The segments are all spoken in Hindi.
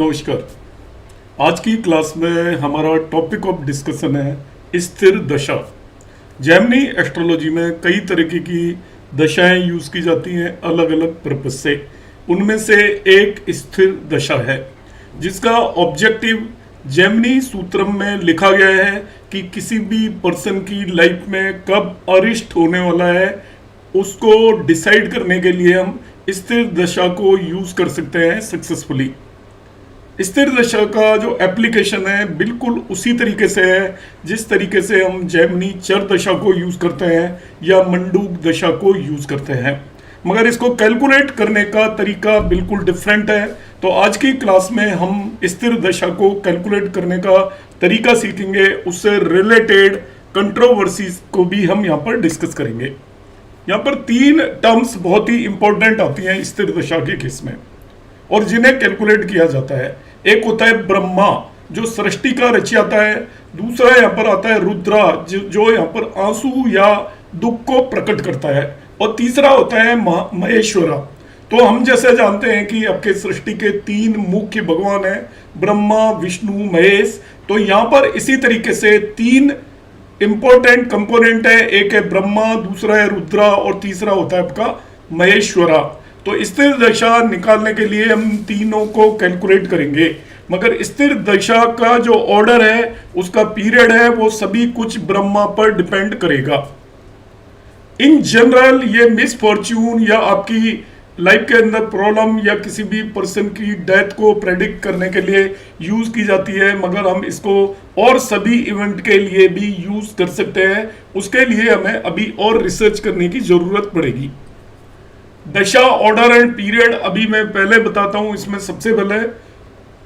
नमस्कार। आज की क्लास में हमारा टॉपिक ऑफ डिस्कशन है स्थिर दशा। जैमिनी एस्ट्रोलॉजी में कई तरीके की दशाएं यूज की जाती हैं अलग अलग पर्पस से। उनमें से एक स्थिर दशा है जिसका ऑब्जेक्टिव जैमिनी सूत्रम में लिखा गया है कि किसी भी पर्सन की लाइफ में कब अरिष्ट होने वाला है उसको डिसाइड करने के लिए हम स्थिर दशा को यूज कर सकते हैं सक्सेसफुली। स्थिर दशा का जो एप्लीकेशन है बिल्कुल उसी तरीके से है जिस तरीके से हम जैमिनी चर दशा को यूज करते हैं या मंडूक दशा को यूज करते हैं, मगर इसको कैलकुलेट करने का तरीका बिल्कुल डिफरेंट है। तो आज की क्लास में हम स्थिर दशा को कैलकुलेट करने का तरीका सीखेंगे, उससे रिलेटेड कंट्रोवर्सीज को भी हम यहाँ पर डिस्कस करेंगे। यहाँ पर तीन टर्म्स बहुत ही इंपॉर्टेंट आती हैं स्थिर दशा के केस में और जिन्हें कैलकुलेट किया जाता है। एक होता है ब्रह्मा जो सृष्टि का रचयिता है, दूसरा यहाँ पर आता है रुद्रा जो यहाँ पर आंसू या दुख को प्रकट करता है, और तीसरा होता है महेश्वरा। तो हम जैसे जानते हैं कि आपके सृष्टि के तीन मुख्य भगवान हैं, ब्रह्मा, विष्णु, महेश। तो यहाँ पर इसी तरीके से तीन इंपॉर्टेंट कंपोनेंट है, एक है ब्रह्मा, दूसरा है रुद्रा और तीसरा होता है आपका महेश्वरा। तो स्थिर दशा निकालने के लिए हम तीनों को कैलकुलेट करेंगे, मगर स्थिर दशा का जो ऑर्डर है उसका पीरियड है वो सभी कुछ ब्रह्मा पर डिपेंड करेगा। इन जनरल ये मिसफॉर्च्यून या आपकी लाइफ के अंदर प्रॉब्लम या किसी भी पर्सन की डेथ को प्रेडिक्ट करने के लिए यूज की जाती है, मगर हम इसको और सभी इवेंट के लिए भी यूज कर सकते हैं। उसके लिए हमें अभी और रिसर्च करने की जरूरत पड़ेगी। दशा, ऑर्डर एंड पीरियड अभी मैं पहले बताता हूं। इसमें सबसे पहले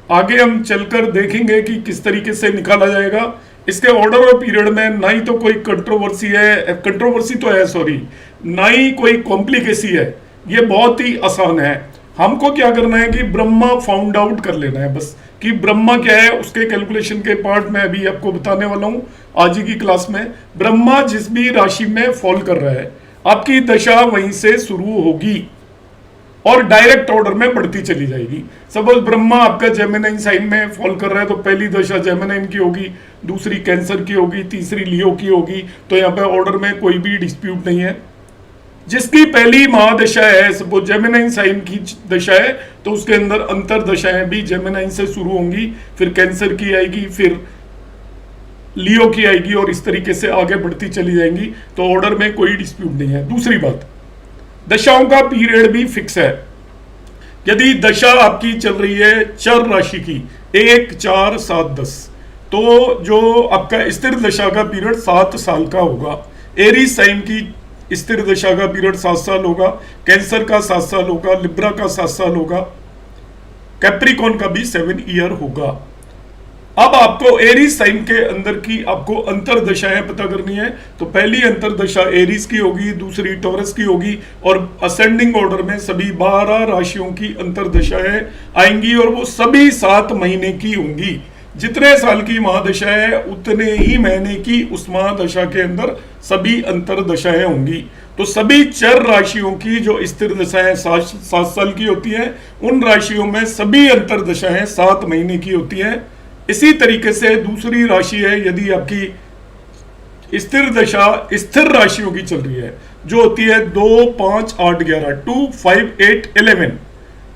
आगे हम चलकर देखेंगे कि किस तरीके से निकाला जाएगा। इसके ऑर्डर और पीरियड में ना ही तो कोई कंट्रोवर्सी है, कंट्रोवर्सी तो है सॉरी, ना ही कोई कॉम्प्लिकेसी है। ये बहुत ही आसान है। हमको क्या करना है कि ब्रह्मा फाउंड आउट कर लेना है बस, कि ब्रह्मा क्या है। उसके कैलकुलेशन के पार्ट में अभी आपको बताने वाला हूं आज की क्लास में। ब्रह्मा जिस भी राशि में फॉल कर रहा है आपकी दशा वहीं से शुरू होगी और डायरेक्ट ऑर्डर में बढ़ती चली जाएगी। सपोज ब्रह्मा आपका जेमिनी साइन में फॉल कर रहा है तो पहली दशा जेमिनी की होगी, दूसरी कैंसर की होगी, तीसरी लियो की होगी। तो यहाँ पे ऑर्डर में कोई भी डिस्प्यूट नहीं है। जिसकी पहली महादशा है, सपोज जेमिनी साइन की दशा है, तो उसके अंदर अंतर दशाएं भी जेमिनी से शुरू होंगी, फिर कैंसर की आएगी, फिर लियो की आएगी और इस तरीके से आगे बढ़ती चली जाएंगी। तो ऑर्डर में कोई डिस्प्यूट नहीं है। दूसरी बात, दशाओं का पीरियड भी फिक्स है। यदि दशा आपकी चल रही है चर राशि की 1, 4, 7, 10, तो जो आपका स्थिर दशा का पीरियड 7 साल का होगा। एरीज साइन की स्थिर दशा का पीरियड 7 साल होगा, कैंसर का 7 साल होगा, लिब्रा का 7 साल होगा, कैप्रिकॉन का भी 7 ईयर होगा। अब आपको एरीज साइन के अंदर की आपको अंतर दशाएं पता करनी है। तो पहली अंतर दशा एरीज की होगी, दूसरी टॉरस की होगी, और असेंडिंग ऑर्डर में सभी 12 राशियों की अंतर दशाएं आएंगी और वो सभी 7 महीने की होंगी। जितने साल की महादशा है उतने ही महीने की उस महादशा के अंदर सभी अंतर दशाएं होंगी। तो सभी चर राशियों की जो स्थिर दशाएं 7 साल की होती हैं, उन राशियों में सभी अंतर दशाएं 7 महीने की होती हैं। इसी तरीके से दूसरी राशि है, यदि आपकी स्थिर दशा स्थिर राशियों की चल रही है जो होती है 2, 5, 8, 11, 2, 5, 8, 11,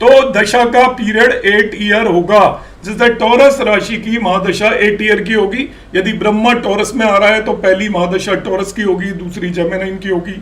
तो दशा का पीरियड 8 ईयर होगा। जैसे टॉरस राशि की महादशा 8 ईयर की होगी। यदि ब्रह्मा टॉरस में आ रहा है तो पहली महादशा टॉरस की होगी, दूसरी जेमिनी की होगी,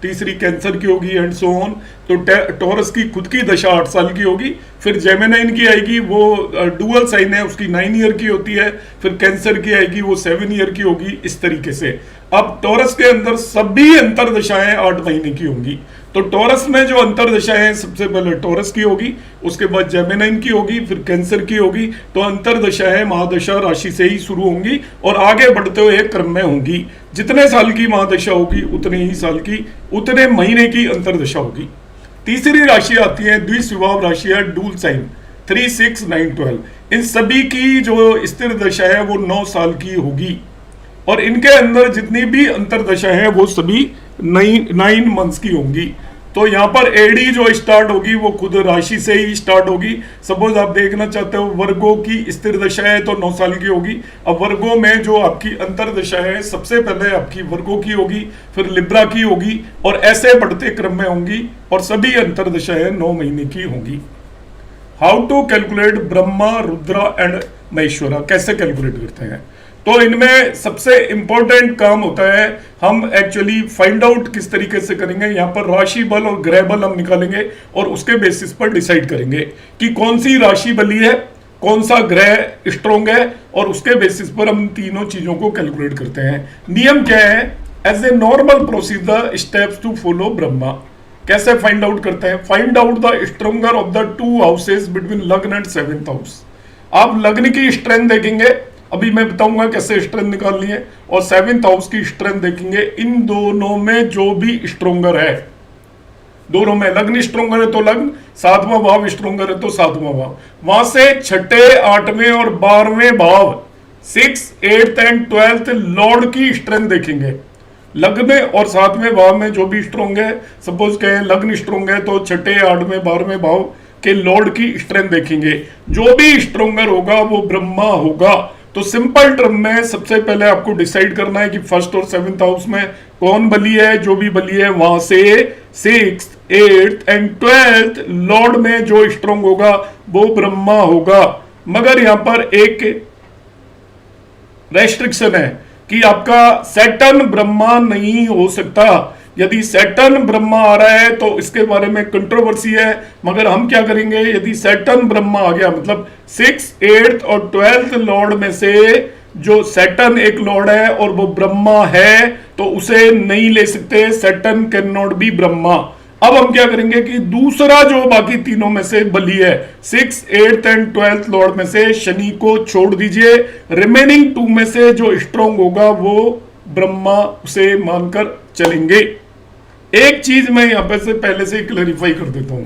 तीसरी कैंसर की होगी एंड सो ऑन। तो टॉरस की खुद की दशा 8 साल की होगी, फिर जेमिनी की आएगी, वो डुअल साइन है, उसकी 9 ईयर की होती है, फिर कैंसर की आएगी वो 7 ईयर की होगी। इस तरीके से अब टॉरस के अंदर सभी अंतर दशाएं 8 महीने की होंगी। तो टॉरस में जो अंतर दशा है सबसे पहले टॉरस की होगी, उसके बाद जेमिनी की होगी, फिर कैंसर की होगी। तो अंतर दशा है महादशा राशि से ही शुरू होंगी और आगे बढ़ते हुए क्रम में होंगी। जितने साल की महादशा होगी उतने ही साल की उतने महीने की अंतर दशा होगी। तीसरी राशि आती है द्विस्वभाव राशि है डूल साइन 3, 6, 9, 12। इन सभी की जो स्थिर दशा है वो 9 साल की होगी और इनके अंदर जितनी भी अंतर दशा है वो सभी 9 मंथ्स की होंगी। तो यहाँ पर एडी जो स्टार्ट होगी वो खुद राशि से ही स्टार्ट होगी। सपोज आप देखना चाहते हो वर्गो की स्थिर दशा है तो 9 साल की होगी। अब वर्गो में जो आपकी अंतरदशा है सबसे पहले आपकी वर्गो की होगी, फिर लिब्रा की होगी, और ऐसे बढ़ते क्रम में होंगी, और सभी अंतरदशाएं 9 महीने की होंगी। How to calculate Brahma, Rudra and Maheshwara, कैसे कैलकुलेट करते हैं? तो इनमें सबसे इंपॉर्टेंट काम होता है, हम एक्चुअली फाइंड आउट किस तरीके से करेंगे। यहाँ पर राशि बल और ग्रह बल हम निकालेंगे और उसके बेसिस पर डिसाइड करेंगे कि कौन सी राशि बली है, कौन सा ग्रह स्ट्रॉन्ग है, और उसके बेसिस पर हम तीनों चीजों को कैलकुलेट करते हैं। नियम क्या है? As a normal procedure steps to follow Brahma. कैसे फाइंड आउट करते हैं? Find out the stronger of the 2 houses between lagna and 7th house. आप लग्न की स्ट्रेंथ देखेंगे, अभी मैं बताऊंगा कैसे स्ट्रेंथ निकालनी है, और 7th हाउस की स्ट्रेंथ देखेंगे। इन दोनों में जो भी स्ट्रोंगर है, दोनों में लग्न स्ट्रोंगर है तो लग्न, 7वां भाव स्ट्रोंगर है तो 7वां भाव, वहां से 6ठे, 8वें और 12वें भाव 6, 8th एंड 12th लॉर्ड की स्ट्रेंथ देखेंगे। लग्न और 7वें भाव में जो भी स्ट्रोंग है, सपोज कहें लग्न स्ट्रोंग है तो 6ठे, 8वें, 12वें भाव के लॉर्ड की स्ट्रेंथ देखेंगे। जो भी स्ट्रोंगर होगा वो ब्रह्मा होगा। तो सिंपल टर्म में सबसे पहले आपको डिसाइड करना है कि 1st और 7th हाउस में कौन बली है। जो भी बली है वहां से 6th, 8th and 12th Lord में जो स्ट्रोंग होगा वो ब्रह्मा होगा। मगर यहां पर एक रेस्ट्रिक्शन है कि आपका सैटर्न ब्रह्मा नहीं हो सकता। यदि सैटर्न ब्रह्मा आ रहा है तो इसके बारे में कंट्रोवर्सी है, मगर हम क्या करेंगे, यदि सैटर्न ब्रह्मा आ गया, मतलब 6, 8th और 12th लॉर्ड में से जो सैटर्न एक लॉर्ड है और वो ब्रह्मा है, तो उसे नहीं ले सकते। Saturn can not be Brahma. अब हम क्या करेंगे कि दूसरा जो बाकी तीनों में से बली है, 6, 8th एंड 12th लॉर्ड में से शनि को छोड़ दीजिए। रिमेनिंग 2 में से जो स्ट्रॉन्ग होगा वो ब्रह्मा उसे मानकर चलेंगे। एक चीज मैं यहां पे से पहले से क्लैरिफाई कर देता हूं।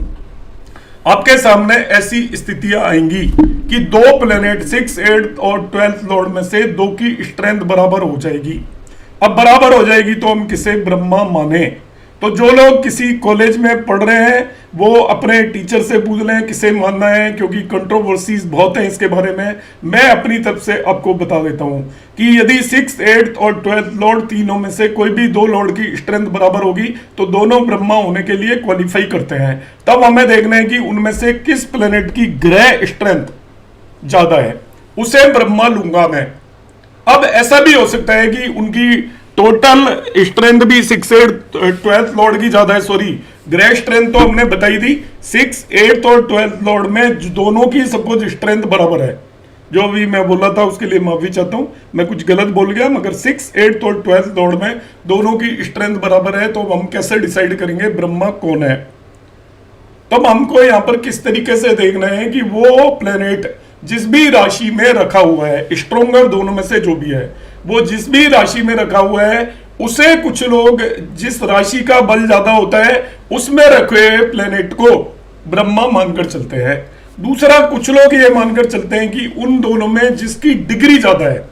आपके सामने ऐसी स्थितियां आएंगी कि 2 प्लेनेट 6, 8 और 12th लॉर्ड में से 2 की स्ट्रेंथ बराबर हो जाएगी। अब बराबर हो जाएगी तो हम किसे ब्रह्मा माने? तो जो लोग किसी कॉलेज में पढ़ रहे हैं वो अपने टीचर से पूछ लें किसे मानना है, क्योंकि कंट्रोवर्सीज बहुत हैं इसके बारे में। मैं अपनी तरफ से आपको बता देता हूं कि यदि 6, 8 और 12th लॉर्ड तीनों में से कोई भी 2 लॉर्ड की स्ट्रेंथ बराबर होगी तो दोनों ब्रह्मा होने के लिए क्वालिफाई करते हैं। तब हमें देखना है कि उनमें से किस प्लेनेट की ग्रह स्ट्रेंथ ज्यादा है, उसे ब्रह्मा लूंगा मैं। अब ऐसा भी हो सकता है कि उनकी टोटल स्ट्रेंथ भी 6, 8, 12th लॉर्ड की ज्यादा है। सॉरी, ग्रह स्ट्रेंथ तो हमने बताई थी, 6, 8 और 12th लॉर्ड में दोनों की सपोज स्ट्रेंथ बराबर है। जो भी मैं बोला था उसके लिए माफी चाहता हूं, मैं कुछ गलत बोल गया। मगर 6, 8 और 12th लॉर्ड में दोनों की स्ट्रेंथ बराबर है, तो हम कैसे डिसाइड करेंगे ब्रह्मा कौन है? तब हमको यहां पर किस तरीके से देखना है कि वो प्लेनेट जिस भी राशि में रखा हुआ है, स्ट्रोंगर दोनों में से जो भी है, वो जिस भी राशि में रखा हुआ है, उसे कुछ लोग जिस राशि का बल ज्यादा होता है उसमें रखे हुए प्लेनेट को ब्रह्मा मानकर चलते हैं। दूसरा, कुछ लोग ये मानकर चलते हैं कि उन दोनों में जिसकी डिग्री ज्यादा है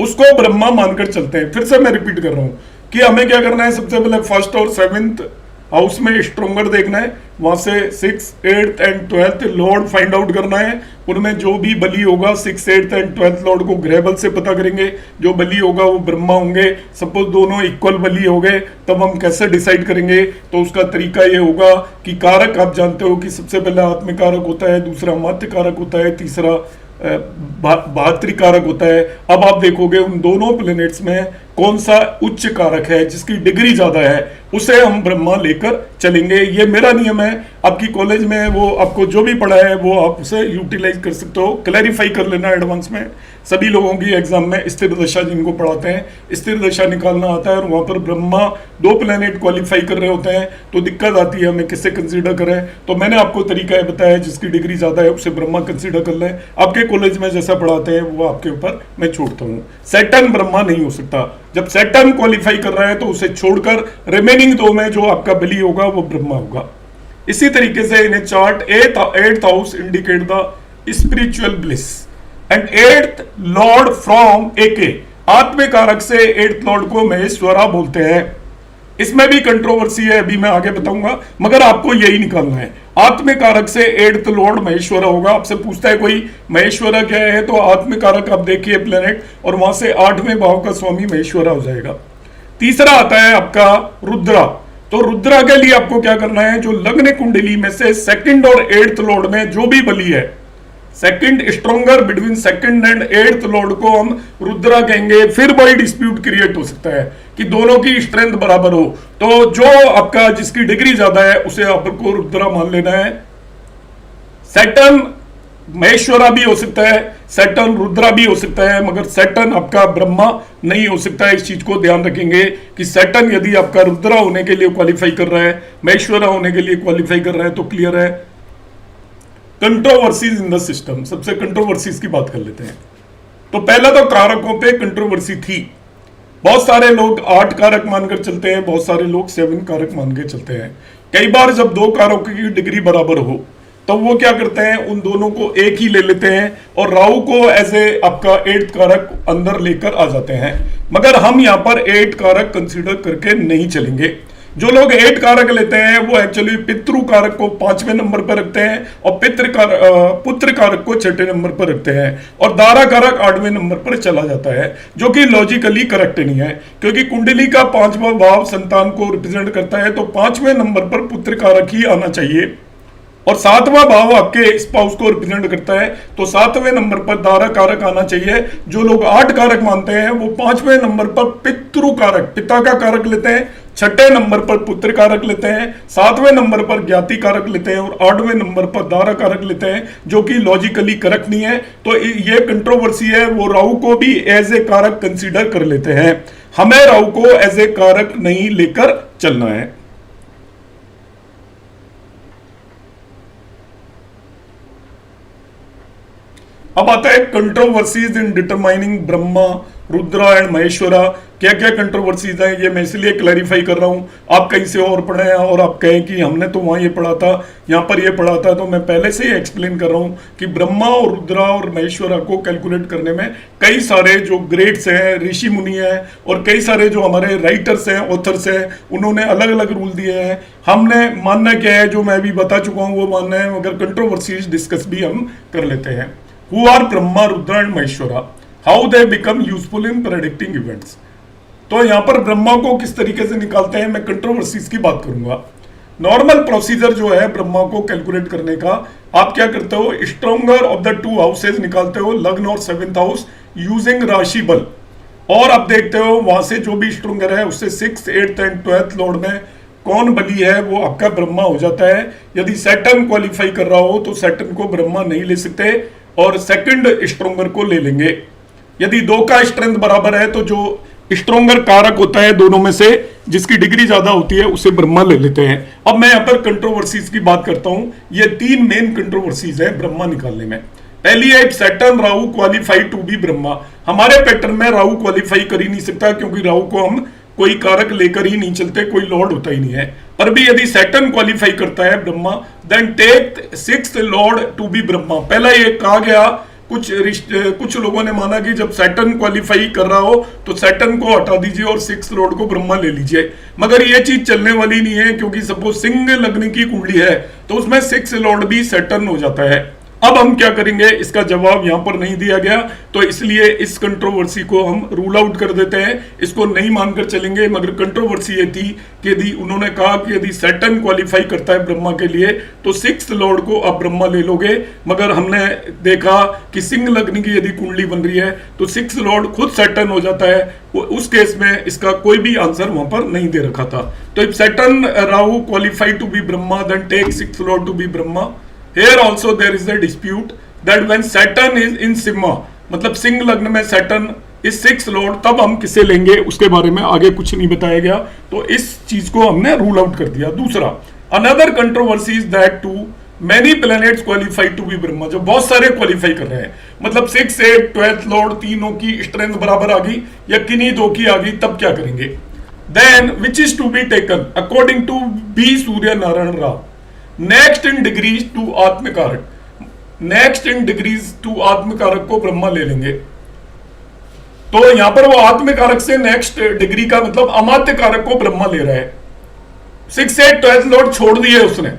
उसको ब्रह्मा मानकर चलते हैं। फिर से मैं रिपीट कर रहा हूं कि हमें क्या करना है, सबसे पहले 1st और 7th हाउस में स्ट्रोंगर देखना है, वहां से 6, 8th and 12th Lord find out करना है। उनमें जो भी बली होगा 6, 8th एंड 12th लॉर्ड को ग्रह बल से पता करेंगे। जो बली होगा वो ब्रह्मा होंगे। सपोज दोनों इक्वल बली हो गए, तब हम कैसे डिसाइड करेंगे? तो उसका तरीका ये होगा कि कारक आप जानते हो कि सबसे पहले आत्मिक कारक होता है, दूसरा माध्य कारक होता है, तीसरा भातृ कारक होता है। अब आप देखोगे उन दोनों प्लेनेट्स में कौन सा उच्च कारक है, जिसकी डिग्री ज्यादा है, उसे हम ब्रह्मा लेकर चलेंगे। ये मेरा नियम है। आपकी कॉलेज में वो आपको जो भी पढ़ा है वो आप उसे यूटिलाइज कर सकते हो। क्लैरिफाई कर लेना एडवांस में। सभी लोगों की एग्जाम में स्थिर दशा जिनको पढ़ाते हैं स्थिर दशा निकालना आता है, और वहां पर ब्रह्मा 2 प्लेनेट क्वालिफाई कर रहे होते हैं, तो दिक्कत आती है हमें किससे कंसीडर करें। तो मैंने आपको तरीका बताया, जिसकी डिग्री ज्यादा है उसे ब्रह्मा कंसीडर कर लें। आपके कॉलेज में जैसा पढ़ाते हैं वो आपके ऊपर मैं छोड़ता हूँ। सैटर्न ब्रह्मा नहीं हो सकता। जब सैटर्न क्वालिफाई कर रहा है तो उसे छोड़कर रिमेनिंग 2 में जो आपका बली होगा वो ब्रह्मा होगा। इसी तरीके से in a chart 8th house indicate the spiritual bliss and 8th lord from AK। आत्मिक कारक से 8th लॉर्ड को महेश्वरा बोलते हैं। इसमें भी कंट्रोवर्सी है, अभी मैं आगे बताऊंगा, मगर आपको यही निकालना है। आत्मकारक से 8th लॉर्ड महेश्वरा होगा। आपसे पूछता है कोई महेश्वरा क्या है, तो आत्मकारक आप देखिए प्लेनेट, और वहां से 8वें भाव का स्वामी महेश्वरा हो जाएगा। तीसरा आता है आपका रुद्रा। तो रुद्रा के लिए आपको क्या करना है, जो लग्न कुंडली में से 2nd और 8th लॉर्ड में जो भी बली है, second stronger between 2nd and 8th Lord को हम रुद्रा कहेंगे। फिर वही डिस्प्यूट क्रिएट हो सकता है कि दोनों की स्ट्रेंथ बराबर हो, तो जो आपका जिसकी डिग्री ज्यादा है उसे आपको रुद्रा मान लेना है। सैटर्न महेश्वरा भी हो सकता है, सैटर्न रुद्रा भी हो सकता है, मगर सैटर्न आपका ब्रह्मा नहीं हो सकता है। इस चीज को ध्यान रखेंगे कि सैटर्न यदि आपका रुद्रा होने के लिए क्वालिफाई कर रहा है, महेश्वरा होने के लिए क्वालिफाई कर रहा है, तो क्लियर है। कंट्रोवर्सीज इन द सिस्टम, सबसे कंट्रोवर्सीज की बात कर लेते हैं। तो पहला तो कारकों पे कंट्रोवर्सी थी। बहुत सारे लोग 8 कारक मानकर चलते हैं, बहुत सारे लोग 7 कारक मान के चलते हैं। कई बार जब 2 कारकों की डिग्री बराबर हो तो वो क्या करते हैं, उन दोनों को एक ही ले लेते हैं और राहु को एज ए आपका 8th कारक अंदर लेकर आ जाते हैं। मगर हम यहां पर 8 कारक कंसीडर करके नहीं चलेंगे। जो लोग 8 कारक लेते हैं वो एक्चुअली पितृ कारक को 5वें नंबर पर रखते हैं और पुत्र कारक को 6ठे नंबर पर रखते हैं, और दारा कारक 8वें नंबर पर चला जाता है, जो कि लॉजिकली करेक्ट नहीं है, क्योंकि कुंडली का 5वां भाव संतान को रिप्रेजेंट करता है, तो 5वें नंबर पर पुत्र कारक ही आना चाहिए। और 7वां भाव आपके स्पाउस को रिप्रेजेंट करता है, तो 7वें नंबर पर दारा कारक आना चाहिए। जो लोग 8 कारक मानते हैं वो 5वें नंबर पर पितृ कारक, पिता का कारक लेते हैं, 6ठे नंबर पर पुत्र कारक लेते हैं, 7वें नंबर पर ज्ञाति कारक लेते हैं, और 8वें नंबर पर दारा कारक लेते हैं, जो कि लॉजिकली करेक्ट नहीं है। तो ये कंट्रोवर्सी है। वो राहु को भी एज ए कारक कंसीडर कर लेते हैं, हमें राहु को एज ए कारक नहीं लेकर चलना है। अब आता है controversies in determining Brahma, Rudra and Maheshwara. क्या क्या कंट्रोवर्सीज हैं, ये मैं इसलिए क्लैरिफाई कर रहा हूं। आप कहीं से और पढ़े हैं और आप कहें कि हमने तो वहां ये पढ़ा था, यहां पर ये पढ़ा था, तो मैं पहले से ही एक्सप्लेन कर रहा हूं कि ब्रह्मा और रुद्रा और महेश्वरा को कैलकुलेट करने में कई सारे जो ग्रेड्स हैं, ऋषि मुनि हैं, और कई सारे जो हमारे राइटर्स हैं, ऑथर्स हैं, उन्होंने अलग अलग रूल दिए हैं। हमने मानना क्या है, जो मैं अभी बता चुका हूं वो मानना है, मगर कंट्रोवर्सीज डिस्कस भी हम कर लेते हैं। Who are Brahma, Rudra and Maheshwara? How they become useful in predicting events? तो यहां पर ब्रह्मा को किस तरीके से निकालते हैं, मैं कंट्रोवर्सीज की बात करूंगा। नॉर्मल प्रोसीजर जो है ब्रह्मा को कैलकुलेट करने का, आप क्या करते हो, स्ट्रोंगर ऑफ द 2 हाउसेज निकालते हो, लग्न और 7th हाउस, यूजिंग राशि बल, और आप देखते हो वहां से जो भी स्ट्रोंगर है उससे 6th, 8th and 12th Lord में कौन बली है वो आपका ब्रह्मा हो जाता है। यदि सैटर्न क्वालिफाई कर रहा हो तो सैटर्न को ब्रह्मा नहीं ले सकते और सेकंड स्ट्रोंगर को ले लेंगे। यदि 2 का स्ट्रेंथ बराबर है तो जो स्ट्रोंगर कारक होता है दोनों में से जिसकी डिग्री ज्यादा होती है उसे ब्रह्मा ले लेते हैं। अब मैं यहां पर कंट्रोवर्सीज की बात करता हूं। ये 3 मेन कंट्रोवर्सीज है ब्रह्मा निकालने में। पहली है Saturn Rahu qualify to be Brahma. हमारे पैटर्न में राहु क्वालिफाई कर ही नहीं सकता, क्योंकि राहु को हम कोई कारक लेकर ही नहीं चलते, कोई लॉर्ड होता ही नहीं है। पर भी यदि सैटर्न क्वालिफाई करता है Brahma, then take 6th lord to be Brahma. पहला ये कहा गया, कुछ लोगों ने माना कि जब सैटर्न क्वालिफाई कर रहा हो तो सैटर्न को हटा दीजिए और 6th लॉर्ड को ब्रह्मा ले लीजिए, मगर ये चीज चलने वाली नहीं है, क्योंकि सपोज सिंह लग्न की कुंडली है तो उसमें 6th लॉर्ड भी सैटर्न हो जाता है। अब हम क्या करेंगे, इसका जवाब यहां पर नहीं दिया गया, तो इसलिए इस कंट्रोवर्सी को हम रूल आउट कर देते हैं, इसको नहीं मानकर चलेंगे। मगर कंट्रोवर्सी ये थी कि यदि उन्होंने कहा कि यदि सैटर्न क्वालिफाई करता है ब्रह्मा के लिए तो 6th लॉर्ड को आप ब्रह्मा ले लोगे, मगर हमने देखा कि सिंह लग्न की यदि कुंडली बन रही है तो 6th लॉर्ड खुद सैटर्न हो जाता है। उस केस में इसका कोई भी आंसर वहां पर नहीं दे रखा था। तो if Saturn Rahu qualify to be Brahma then take 6th lord to be Brahma. Here also there is a dispute that when Saturn is in Simha, मतलब सिंह लग्न में Saturn is 6th lord, तब हम किसे लेंगे उसके बारे में आगे कुछ नहीं बताया गया, तो इस चीज को हमने रूल आउट कर दिया। दूसरा, another controversy is that too many planets qualify to be Brahma, जो बहुत सारे क्वालिफाई कर रहे हैं, मतलब 6, 8, 12th lord तीनों की स्ट्रेंथ बराबर आ गई या किन्हीं 2 की आ गई, तब क्या करेंगे। Then which is to be taken according to B Surya Narayan Rao. Next in degrees to आत्मकारक, नेक्स्ट इन डिग्रीज टू आत्मकारक को ब्रह्मा ले लेंगे। तो यहां पर वो आत्म कारक से नेक्स्ट डिग्री का मतलब अमात्य कारक को ब्रह्मा ले रहा है। 6 8 12th लॉर्ड छोड़ दिए उसने।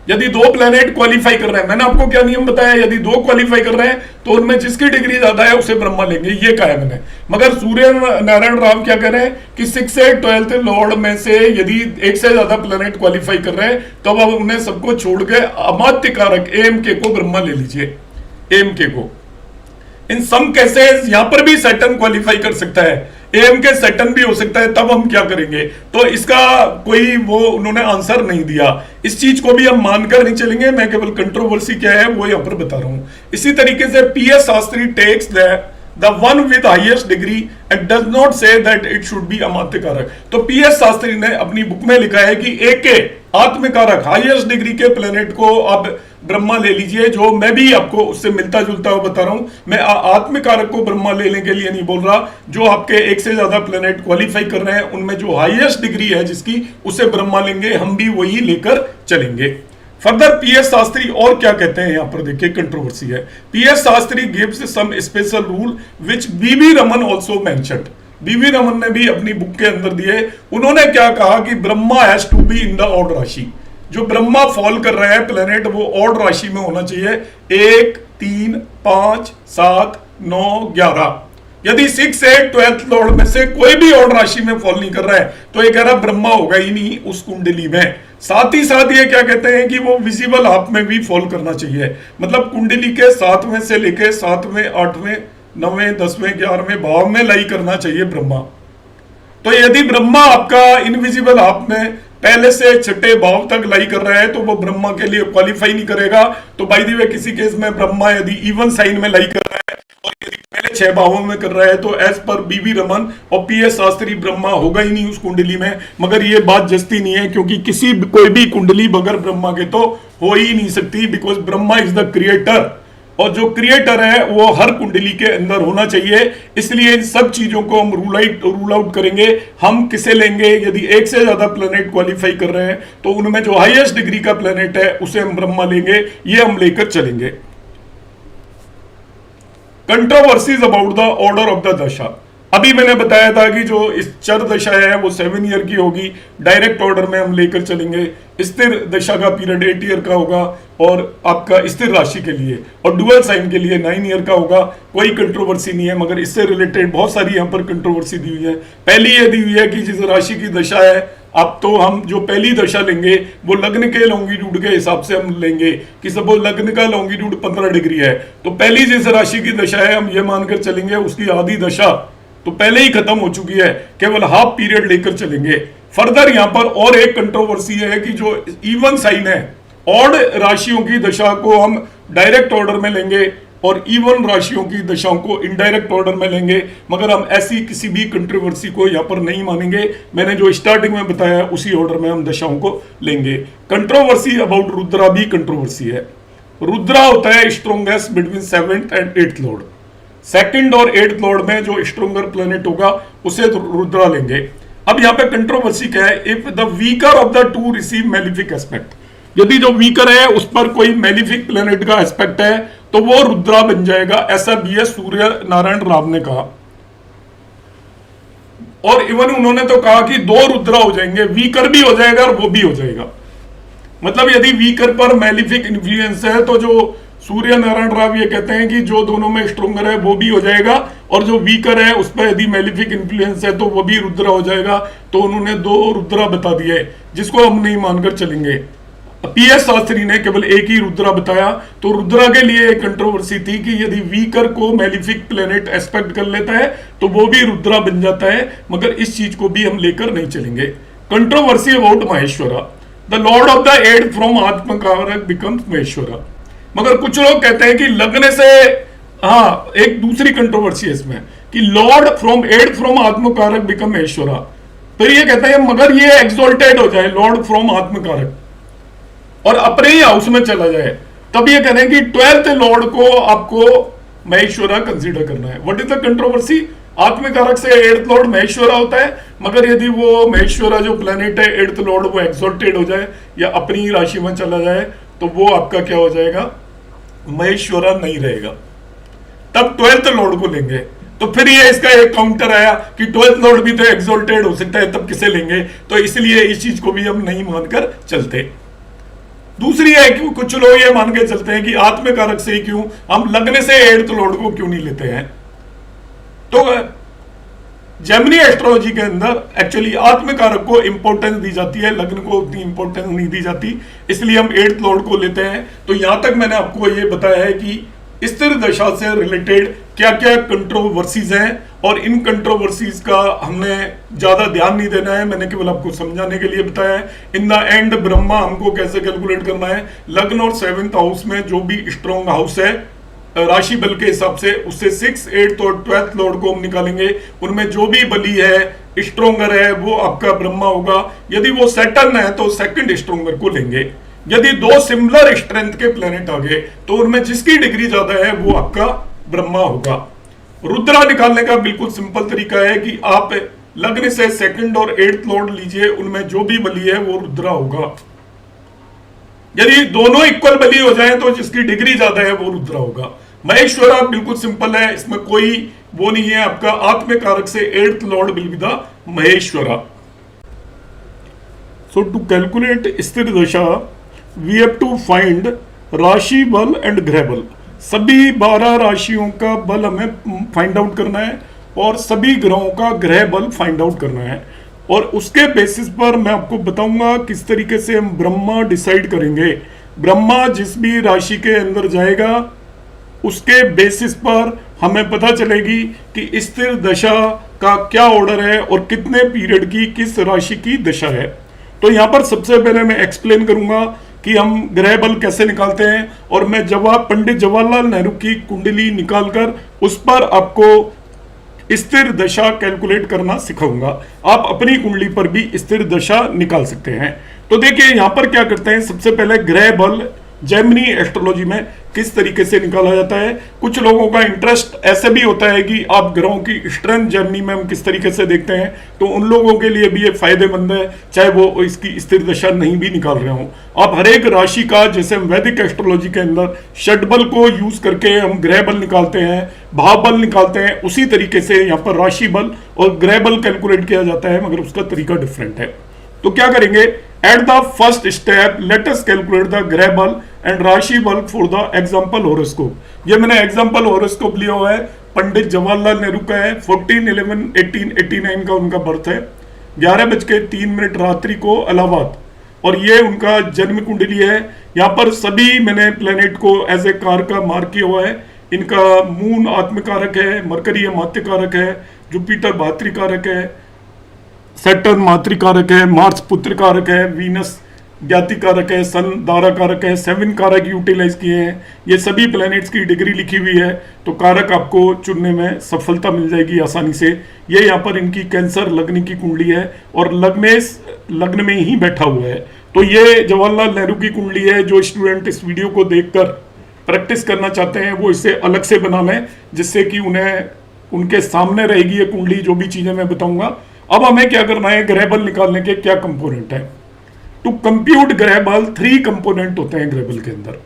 यदि दो प्लेनेट क्वालिफाई कर रहे हैं, मैंने आपको क्या नियम बताया, यदि दो क्वालिफाई कर रहे हैं तो उनमें जिसकी डिग्री ज्यादा है उसे ब्रह्मा लेंगे, ये कहा है मैंने। मगर सूर्य नारायण राव क्या कह रहे हैं कि 6 8 12th लॉर्ड में से यदि एक से ज्यादा प्लेनेट क्वालिफाई कर रहे हैं तो अब उन्हें सबको छोड़ के अमात्य कारक AMK को ब्रह्मा ले लीजिए, AMK को। इन सम केसेस यहां पर भी सैटर्न क्वालिफाई कर सकता है, AMK सैटर्न भी हो सकता है, तब हम क्या करेंगे? तो इसका कोई वो उन्होंने आंसर नहीं दिया। इस चीज को भी हम मानकर नहीं चलेंगे, मैं केवल कंट्रोवर्सी क्या है वो यहां पर बता रहा हूं। इसी तरीके से PS Shastri takes the one with highest degree and does not say that it should be अमात्य कारक। तो PS शास्त्री ने अपनी बुक में लिखा है कि AK आत्मकारक हाईएस्ट डिग्री के प्लेनेट को आप ब्रह्मा ले लीजिए, जो मैं भी आपको उससे मिलता जुलता हुआ बता रहा हूं। मैं आत्मकारक को ब्रह्मा लेने के लिए नहीं बोल रहा, जो आपके एक से ज्यादा प्लेनेट क्वालिफाई कर रहे हैं उनमें जो हाईएस्ट डिग्री है जिसकी, उसे ब्रह्मा लेंगे, हम भी वही लेकर चलेंगे। फर्दर PS शास्त्री और क्या कहते हैं, यहां पर देखिए कंट्रोवर्सी है। PS Shastri gives some special rule which BV Raman also mentioned. BV Raman ने भी अपनी बुक के अंदर दिए। उन्होंने क्या कहा कि Brahma has to be in the odd rashi. जो ब्रह्मा फॉल कर रहा है प्लेनेट वो ऑड राशि में होना चाहिए, 1 3 5 7 9 11। यदि 6 8 12th लॉर्ड में से कोई भी ऑड राशि में फॉल नहीं कर रहा है तो ये कह रहा ब्रह्मा होगा ही नहीं उस कुंडली में। साथ ही साथ ये क्या कहते हैं कि वो विजिबल हाफ में भी फॉल करना चाहिए, मतलब कुंडली के 7वें से लेके 7वें 8वें 9वें 10वें 11वें भाव में लाई करना चाहिए ब्रह्मा। तो यदि ब्रह्मा आपका इनविजिबल हाफ में पहले से छठे भाव तक लाई कर रहा है तो वो ब्रह्मा के लिए क्वालिफाई नहीं करेगा। तो बाय द वे किसी केस में ब्रह्मा यदि इवन साइन में लाई कर रहा है और यदि पहले 6 भावों में कर रहा है तो एज पर BV रमन और PS शास्त्री ब्रह्मा होगा ही नहीं उस कुंडली में। मगर ये बात जस्ती नहीं है, क्योंकि कोई भी कुंडली बगैर ब्रह्मा के तो हो ही नहीं सकती, because Brahma is the creator और जो क्रिएटर है वो हर कुंडली के अंदर होना चाहिए। इसलिए इन सब चीजों को हम रूल आउट करेंगे। हम किसे लेंगे? यदि एक से ज्यादा प्लेनेट क्वालिफाई कर रहे हैं तो उनमें जो हाईएस्ट डिग्री का प्लेनेट है उसे हम ब्रह्मा लेंगे, ये हम लेकर चलेंगे। Controversies about the order of the दशा। अभी मैंने बताया था कि जो इस चर दशा है वो 7 ईयर की होगी, डायरेक्ट ऑर्डर में हम लेकर चलेंगे। स्थिर दशा का पीरियड 8 ईयर का होगा और आपका स्थिर राशि के लिए और डुअल साइन के लिए 9 ईयर का होगा। कोई कंट्रोवर्सी नहीं है, मगर इससे रिलेटेड बहुत सारी यहाँ पर कंट्रोवर्सी दी हुई है। पहली ये दी हुई है कि जिस राशि की दशा है, अब तो हम जो पहली दशा लेंगे वो लग्न के लॉन्गिट्यूड के हिसाब से हम लेंगे कि सपोज लग्न का लॉन्गिट्यूड 15 डिग्री है तो पहली जिस राशि की दशा है हम ये मानकर चलेंगे उसकी आधी दशा तो पहले ही खत्म हो चुकी है, केवल हाफ पीरियड लेकर चलेंगे। फर्दर यहां पर और एक कंट्रोवर्सी है कि जो इवन साइन है, ऑड राशियों की दशा को हम डायरेक्ट ऑर्डर में लेंगे और इवन राशियों की दशाओं को इनडायरेक्ट ऑर्डर में लेंगे। मगर हम ऐसी किसी भी कंट्रोवर्सी को यहां पर नहीं मानेंगे। मैंने जो स्टार्टिंग में बताया उसी ऑर्डर में हम दशाओं को लेंगे। कंट्रोवर्सी अबाउट रुद्रा भी कंट्रोवर्सी है। रुद्रा होता है strongest between 7th and 8th Lord. 2nd और 8th लॉर्ड में जो स्ट्रोंगर प्लेनेट होगा उसे रुद्रा लेंगे। अब यहाँ पे कंट्रोवर्सी क्या है? If the weaker of the two receive malefic aspect, यदि जो वीकर है उस पर कोई मेलिफिक प्लेनेट का एस्पेक्ट है तो वो रुद्रा बन जाएगा, ऐसा BS सूर्य नारायण राव ने कहा। और इवन उन्होंने तो कहा कि 2 रुद्रा हो जाएंगे, वीकर भी हो जाएगा और वो भी हो जाएगा। मतलब यदि वीकर पर मेलिफिक इन्फ्लुएंस है तो जो सूर्य नारायण राव ये कहते हैं कि जो दोनों में स्ट्रोंगर है वो भी हो जाएगा और जो वीकर है उस पर यदि मेलिफिक इन्फ्लुएंस है तो वो भी रुद्रा हो जाएगा। तो उन्होंने 2 रुद्रा बता दिया है जिसको हम नहीं मानकर चलेंगे। PS शास्त्री ने केवल एक ही रुद्रा बताया। तो रुद्रा के लिए एक कंट्रोवर्सी थी कि यदि वीकर को मेलिफिक प्लेनेट एस्पेक्ट कर लेता है तो वो भी रुद्रा बन जाता है, मगर इस चीज को भी हम लेकर नहीं चलेंगे। Controversy about Maheshwara, the lord of the 8th from आत्मकारक बिकम्स महेश्वरा। मगर कुछ लोग कहते हैं कि लगने से, हाँ एक दूसरी कंट्रोवर्सी है इसमें कि लॉर्ड फ्रॉम 8th फ्रॉम आत्मकारक बिकम महेश्वरा। फिर ये कहते हैं मगर ये एक्सोल्टेड हो जाए लॉर्ड फ्रॉम आत्मकारक और अपने ही हाउस में चला जाए, तब ये कहते हैं कि 12th लॉर्ड को आपको महेश्वरा कंसीडर करना है। What is the controversy? आत्मकारक से 8th लॉर्ड महेश्वरा होता है, मगर यदि वो महेश्वरा जो प्लेनेट है 8th लॉर्ड वो एक्सोल्टेड हो जाए या अपनी राशि में चला जाए तो वो आपका क्या हो जाएगा? महेश्वरा नहीं रहेगा। तब 12th लॉर्ड को लेंगे। तो फिर ये इसका एक काउंटर आया कि 12th लॉर्ड भी तो एक्सोल्टेड हो सकता है, तब किसे लेंगे? तो इसलिए इस चीज को भी हम नहीं मानकर चलते। दूसरी है कि कुछ लोग ये मान के चलते हैं कि आत्मकारक से ही क्यों, हम लग्न से 8th लॉर्ड को क्यों नहीं लेते हैं? तो जेमिनी एस्ट्रोलॉजी के अंदर एक्चुअली आत्मकारक को इंपॉर्टेंस दी जाती है, लग्न को उतनी इंपॉर्टेंस नहीं दी जाती, इसलिए हम 8th लॉर्ड को लेते हैं। तो यहां तक मैंने आपको ये बताया है कि स्थिर दशा से रिलेटेड क्या क्या कंट्रोवर्सीज हैं, और इन कंट्रोवर्सीज का हमने ज्यादा ध्यान नहीं देना है, मैंने केवल आपको समझाने के लिए बताया है। इन द एंड ब्रह्मा हमको कैसे कैलकुलेट करना है, लग्न और 7th हाउस में जो भी स्ट्रॉन्ग हाउस है राशि बल के हिसाब से, उससे 6, 8 और 12th लॉर्ड को हम निकालेंगे, उनमें जो भी बली है स्ट्रोंगर है वो आपका ब्रह्मा होगा। यदि वो सैटर्न है तो सेकंड स्ट्रोंगर को लेंगे। यदि दो सिमिलर स्ट्रेंथ के प्लेनेट आ गए तो उनमें जिसकी डिग्री ज्यादा है वो आपका ब्रह्मा होगा। रुद्रा निकालने का बिल्कुल सिंपल तरीका है कि आप लग्न से सेकंड और 8th लॉर्ड लीजिए, उनमें जो भी बली है वो रुद्रा होगा। यदि दोनों इक्वल बली हो जाए तो जिसकी डिग्री ज्यादा है वो रुद्रा होगा। महेश्वरा बिल्कुल सिंपल है, इसमें कोई वो नहीं है, आपका आत्मकारक से 8th lord will be the Maheshwara. So to calculate Sthira Dasha we have to find राशि बल एंड ग्रह बल। सभी 12 राशियों का बल हमें फाइंड आउट करना है और सभी ग्रहों का ग्रह बल फाइंड आउट करना है, और उसके बेसिस पर मैं आपको बताऊंगा किस तरीके से हम ब्रह्मा डिसाइड करेंगे। ब्रह्मा जिस भी राशि के अंदर जाएगा उसके बेसिस पर हमें पता चलेगी कि स्थिर दशा का क्या ऑर्डर है और कितने पीरियड की किस राशि की दशा है। तो यहां पर सबसे पहले मैं एक्सप्लेन करूंगा कि हम ग्रह बल कैसे निकालते हैं, और मैं जवाब पंडित जवाहरलाल नेहरू की कुंडली निकालकर उस पर आपको स्थिर दशा कैलकुलेट करना सिखाऊंगा। आप अपनी कुंडली पर भी स्थिर दशा निकाल सकते हैं। तो देखिए यहां पर क्या करते हैं, सबसे पहले ग्रह बल जेमिनी एस्ट्रोलॉजी में किस तरीके से निकाला जाता है। कुछ लोगों का इंटरेस्ट ऐसे भी होता है कि आप ग्रहों की स्ट्रेंथ जेमिनी में हम किस तरीके से देखते हैं, तो उन लोगों के लिए भी ये फायदेमंद है, चाहे वो इसकी स्थिर दशा नहीं भी निकाल रहे हों। आप हर एक राशि का, जैसे हम वैदिक एस्ट्रोलॉजी के अंदर षटबल को यूज करके हम ग्रह बल निकालते हैं, भाव बल निकालते हैं, उसी तरीके से यहाँ पर राशि बल और ग्रह बल कैलकुलेट किया जाता है, मगर उसका तरीका डिफरेंट है। तो क्या करेंगे, at the first step let us calculate the ग्रह बल एंड राशि बल फॉर द एग्जांपल हॉरोस्कोप। ये मैंने एग्जांपल हॉरोस्कोप लिया हुआ है, पंडित जवाहरलाल नेहरू का है, 14/11/1889 का उनका बर्थ है, 11:03 रात्रि को इलाहाबाद, और ये उनका जन्म कुंडली है। यहाँ पर सभी मैंने प्लेनेट को एज ए कार का मार्क किया हुआ है। इनका मून आत्मकारक है, मरकरी मात्यकारक है, जुपिटर भातृकारक है, सैटर्न मातृकारक है, मार्स पुत्रकारक है, वीनस ज्ञातिकारक है, सन दाराकारक है, 7 कारक यूटिलाइज किए हैं। ये सभी प्लैनेट्स की डिग्री लिखी हुई है, तो कारक आपको चुनने में सफलता मिल जाएगी आसानी से। ये यहाँ पर इनकी कैंसर लग्न की कुंडली है और लग्न में ही बैठा हुआ है। तो ये जवाहरलाल नेहरू की कुंडली है। जो स्टूडेंट इस वीडियो को देखकर प्रैक्टिस करना चाहते हैं वो इसे अलग से बना लें, जिससे कि उन्हें उनके सामने रहेगी ये कुंडली, जो भी चीजें मैं बताऊंगा। अब हमें क्या करना है, ग्रह बल निकालने के क्या कंपोनेंट है। टू कंप्यूट ग्रह बल 3 कंपोनेंट होते हैं ग्रह बल के अंदर।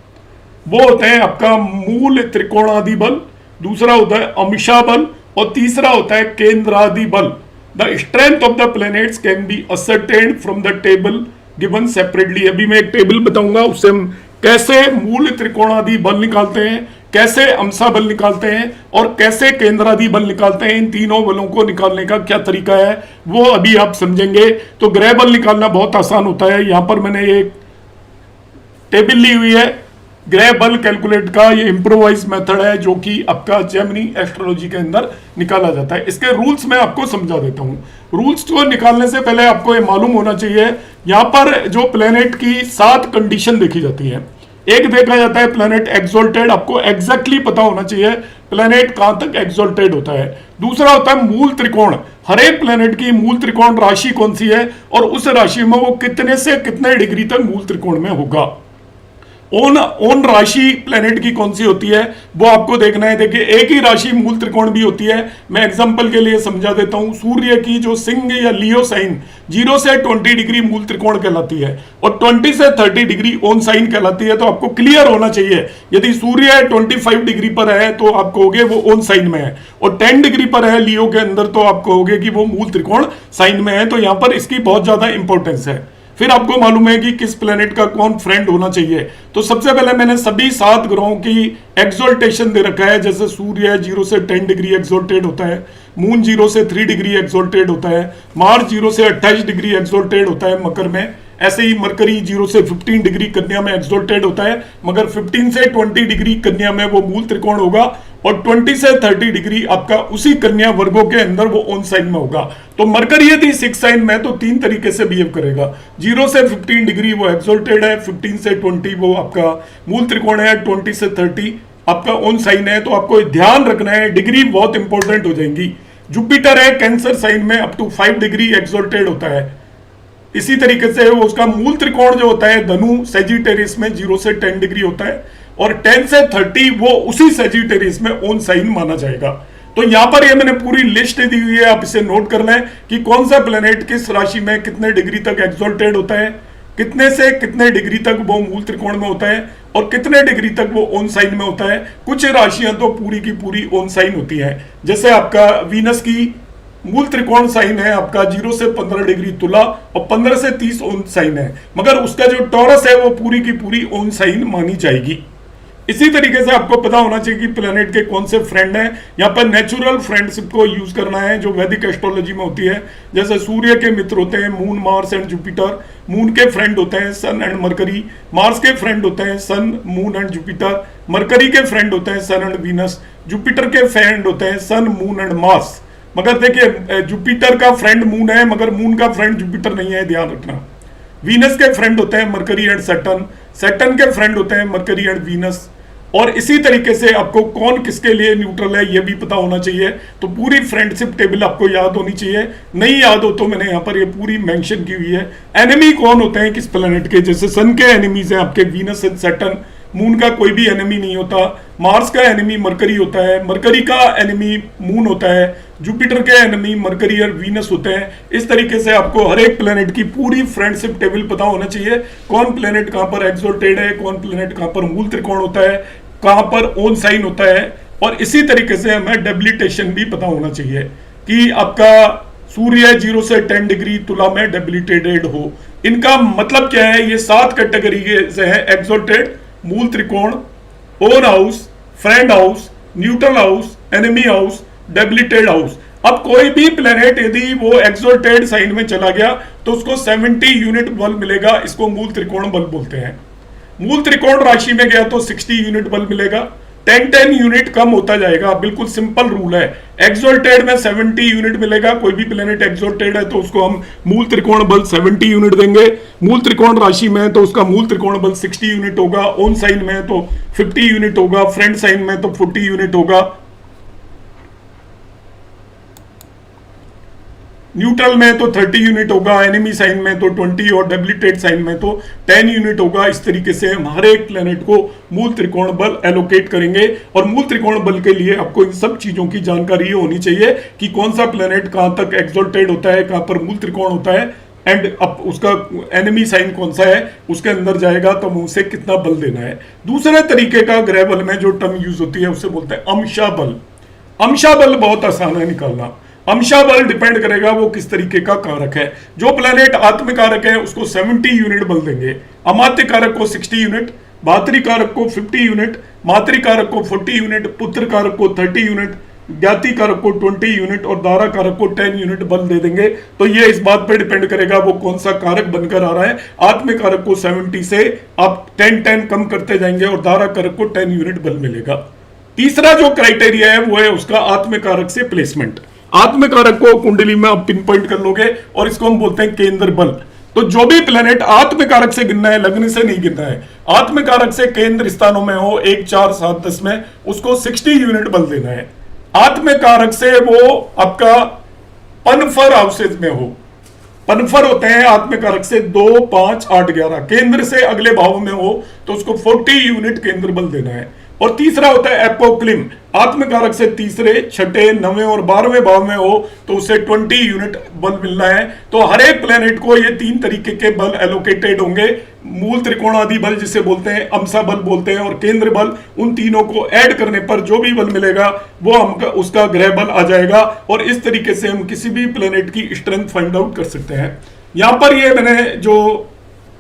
वो होते हैं आपका मूल त्रिकोणादि बल, दूसरा होता है अमिशा बल, और तीसरा होता है केंद्रादि बल। The strength of the planets can be ascertained from the table given separately. अभी मैं एक टेबल बताऊंगा, उससे हम कैसे मूल त्रिकोणादि बल निकालते हैं, कैसे अंशा बल निकालते हैं और कैसे केंद्रादि बल निकालते हैं। इन तीनों बलों को निकालने का क्या तरीका है वो अभी आप समझेंगे। तो ग्रह बल निकालना बहुत आसान होता है। यहां पर मैंने एक टेबल ली हुई है ग्रह बल कैलकुलेट का, ये इंप्रोवाइज मेथड है जो कि आपका जेमिनी एस्ट्रोलॉजी के अंदर निकाला जाता है। इसके रूल्स मैं आपको समझा देता हूं। रूल्स को निकालने से पहले आपको ये मालूम होना चाहिए, यहां पर जो प्लेनेट की 7 कंडीशन देखी जाती है। एक देखा जाता है प्लेनेट एक्सोल्टेड, आपको एग्जैक्टली पता होना चाहिए प्लेनेट कहां तक एक्सोल्टेड होता है। दूसरा होता है मूल त्रिकोण, हर एक प्लेनेट की मूल त्रिकोण राशि कौन सी है और उस राशि में वो कितने से कितने डिग्री तक मूल त्रिकोण में होगा। ओन ओन राशि प्लेनेट की कौन सी होती है वो आपको देखना है। देखिए एक ही राशि मूल त्रिकोण भी होती है। मैं एग्जांपल के लिए समझा देता हूं, सूर्य की जो सिंह या लियो साइन 0 से 20 डिग्री मूल त्रिकोण कहलाती है और 20 से 30 डिग्री ओन साइन कहलाती है। तो आपको क्लियर होना चाहिए, यदि सूर्य 25 डिग्री पर है तो आप कहोगे वो ओन साइन में है, और 10 डिग्री पर है लियो के अंदर तो आप कहोगे कि वो मूल त्रिकोण साइन में है। तो यहां पर इसकी बहुत ज्यादा इंपॉर्टेंस है। फिर आपको मालूम है कि किस प्लेनेट का कौन फ्रेंड होना चाहिए। तो सबसे पहले मैंने सभी 7 ग्रहों की एक्सोल्टेशन दे रखा है। जैसे सूर्य 0 से 10 डिग्री एक्सोल्टेड होता है, मून 0 से 3 डिग्री एक्सोल्टेड होता है, मार्स 0 से 28 डिग्री एक्सोल्टेड होता है मकर में। ऐसे ही मरकरी 0 से 15 डिग्री कन्या में एक्सोल्टेड होता है, मगर 15 से 20 डिग्री कन्या में वो मूल त्रिकोण होगा, और 20 से 30 डिग्री आपका उसी कन्या वर्गों के अंदर वो ओन साइन में होगा। तो मरकरी यदि 6 साइन में तो 3 तरीके से बिहेव करेगा। 0 से 15 डिग्री वो एक्सोल्टेड है, 15 से 20 वो आपका मूल त्रिकोण है, 20 से 30 आपका ओन साइन है। तो आपको ध्यान रखना है, डिग्री बहुत इंपॉर्टेंट हो जाएंगी। जुपिटर है कैंसर साइन में, अप टू 5 डिग्री एक्सोल्टेड होता है। इसी तरीके से वो उसका मूल त्रिकोण जो होता है धनु सेजिटेरियस में 0 से 10 डिग्री होता है, और 10 से 30 वो उसी सेजिटेरियस में ओन साइन माना जाएगा। तो यहां पर ये मैंने पूरी लिस्ट दी हुई है, आप इसे नोट कर लें कि कौन सा प्लेनेट किस राशि में कितने डिग्री तक एक्सोल्टेड होता है, कितने से कितने डिग्री तक वो मूल त्रिकोण में होता है, और कितने डिग्री तक वो ओन साइन में होता है। कुछ राशियां तो पूरी की पूरी ओन साइन होती है, जैसे आपका वीनस की मूल त्रिकोण साइन है आपका 0 से 15 डिग्री तुला और 15 से 30 ओन साइन है, मगर उसका जो टॉरस है वो पूरी की पूरी ओन साइन मानी जाएगी। इसी तरीके से आपको पता होना चाहिए कि प्लेनेट के कौन से फ्रेंड हैं। यहाँ पर नेचुरल फ्रेंडशिप को यूज करना है जो वैदिक एस्ट्रोलॉजी में होती है। जैसे सूर्य के मित्र होते हैं moon, Mars and Jupiter, moon के फ्रेंड होते हैं सन एंड मरकरी, मार्स के फ्रेंड होते हैं सन, मून एंड जुपिटर, मरकरी के फ्रेंड होते हैं सन एंड वीनस, जुपिटर के फ्रेंड होते हैं सन, मून एंड मार्स। मगर देखिए जुपिटर का फ्रेंड मून है, मगर मून का फ्रेंड जुपिटर नहीं है, ध्यान रखना। वीनस के फ्रेंड होते हैं मरकरी एंड सैटर्न, सैटर्न के फ्रेंड होते हैं मरकरी एंड वीनस। और इसी तरीके से आपको कौन किसके लिए न्यूट्रल है ये भी पता होना चाहिए। तो पूरी फ्रेंडशिप टेबल आपको याद होनी चाहिए, नहीं याद हो तो मैंने यहाँ पर ये पूरी मेंशन की हुई है। एनिमी कौन होते हैं किस प्लेनेट के, जैसे सन के एनिमीज हैं आपके वीनस एंड सैटर्न, मून का कोई भी एनिमी नहीं होता, मार्स का एनिमी मरकरी होता है, मरकरी का एनिमी मून होता है, जुपिटर के एनिमी मरकरी और वीनस होते हैं। इस तरीके से आपको हर एक प्लेनेट की पूरी फ्रेंडशिप टेबल पता होना चाहिए, कौन प्लेनेट कहां पर एक्सोल्टेड है, कौन प्लेनेट कहां पर मूल त्रिकोण होता है, कहां पर ओन साइन होता है। और इसी तरीके से हमें डेबिलिटेशन भी पता होना चाहिए कि आपका सूर्य 0 से 10 डिग्री तुला में डेबिलिटेटेड हो। इनका मतलब क्या है, ये 7 कैटेगरी से है, एक्सोल्टेड, मूल त्रिकोण, own house, friend house, neutral house, enemy house, debilitated house. अब कोई भी प्लेनेट यदि वो एक्सोल्टेड साइन में चला गया तो उसको 70 यूनिट बल मिलेगा, इसको मूल त्रिकोण बल बोलते हैं। मूल त्रिकोण राशि में गया तो 60 यूनिट बल मिलेगा, 10 यूनिट कम होता जाएगा, बिल्कुल सिंपल रूल है। एक्सोल्टेड में 70 यूनिट मिलेगा, कोई भी प्लेनेट एक्सोल्टेड है तो उसको हम मूल त्रिकोण बल 70 यूनिट देंगे। मूल त्रिकोण राशि में तो उसका मूल त्रिकोण बल 60 यूनिट होगा, ओन साइन में तो 50 यूनिट होगा, फ्रेंड साइन में तो 40 यूनिट होगा, न्यूट्रल में तो 30 यूनिट होगा, एनिमी साइन में तो 20 और डेबिलिटेड साइन में तो 10 यूनिट होगा। इस तरीके से हम हर एक प्लेनेट को मूल त्रिकोण बल एलोकेट करेंगे। और मूल त्रिकोण बल के लिए आपको इन सब चीजों की जानकारी होनी चाहिए कि कौन सा प्लेनेट कहां तक एक्सोल्टेड होता है, कहां पर मूल त्रिकोण होता है, एंड अब उसका एनिमी साइन कौन सा है, उसके अंदर जाएगा तो उसे कितना बल देना है। दूसरे तरीके का ग्रह बल में जो टर्म यूज होती है उसे बोलते हैं अंशा बल। अंशा बल बहुत आसान है निकालना। अंशा बल डिपेंड करेगा वो किस तरीके का कारक है। जो प्लेनेट आत्म कारक है उसको 70 यूनिट बल देंगे, अमात्य कारक को 60 यूनिट, भातृ कारक को 50 यूनिट, मातृ कारक को 40 यूनिट, पुत्र कारक को 30 यूनिट, ज्ञाति कारक को 20 यूनिट और दारा कारक को 10 यूनिट बल दे देंगे। तो ये इस बात पे डिपेंड करेगा वो कौन सा कारक बनकर आ रहा है। आत्म कारक को 70 से आप 10 कम करते जाएंगे और दारा कारक को 10 यूनिट बल मिलेगा। तीसरा जो क्राइटेरिया है वो है उसका आत्म कारक से प्लेसमेंट। आत्म कारक को कुंडली में आप पिन पॉइंट कर लोगे और इसको हम बोलते हैं केंद्र बल। तो जो भी प्लेनेट आत्म कारक से गिनना है, लग्न से नहीं गिनना है, आत्म कारक से केंद्र स्थानों में हो 1, 4, 7, 10 में, उसको 60 यूनिट बल देना है। आत्म कारक से वो आपका पनफर हाउसेज में हो, पनफर होते हैं आत्मकारक से 2, 5, 8, 11, केंद्र से अगले भाव में हो तो उसको 40 यूनिट केंद्र बल देना है। और तीसरा होता है एपोक्लिम, आत्मकारक से तीसरे, छठे, 9वें और 12वें भाव में हो तो उसे 20 यूनिट बल मिलना है। तो हर एक प्लेनेट को ये 3 तरीके के बल एलोकेटेड होंगे, मूल त्रिकोणादि बल जिसे बोलते हैं, अंशा बल बोलते हैं, और केंद्र बल। उन तीनों को ऐड करने पर जो भी बल मिलेगा वो हमका उसका ग्रह बल आ जाएगा, और इस तरीके से हम किसी भी प्लेनेट की स्ट्रेंथ फाइंड आउट कर सकते हैं। यहां पर ये मैंने जो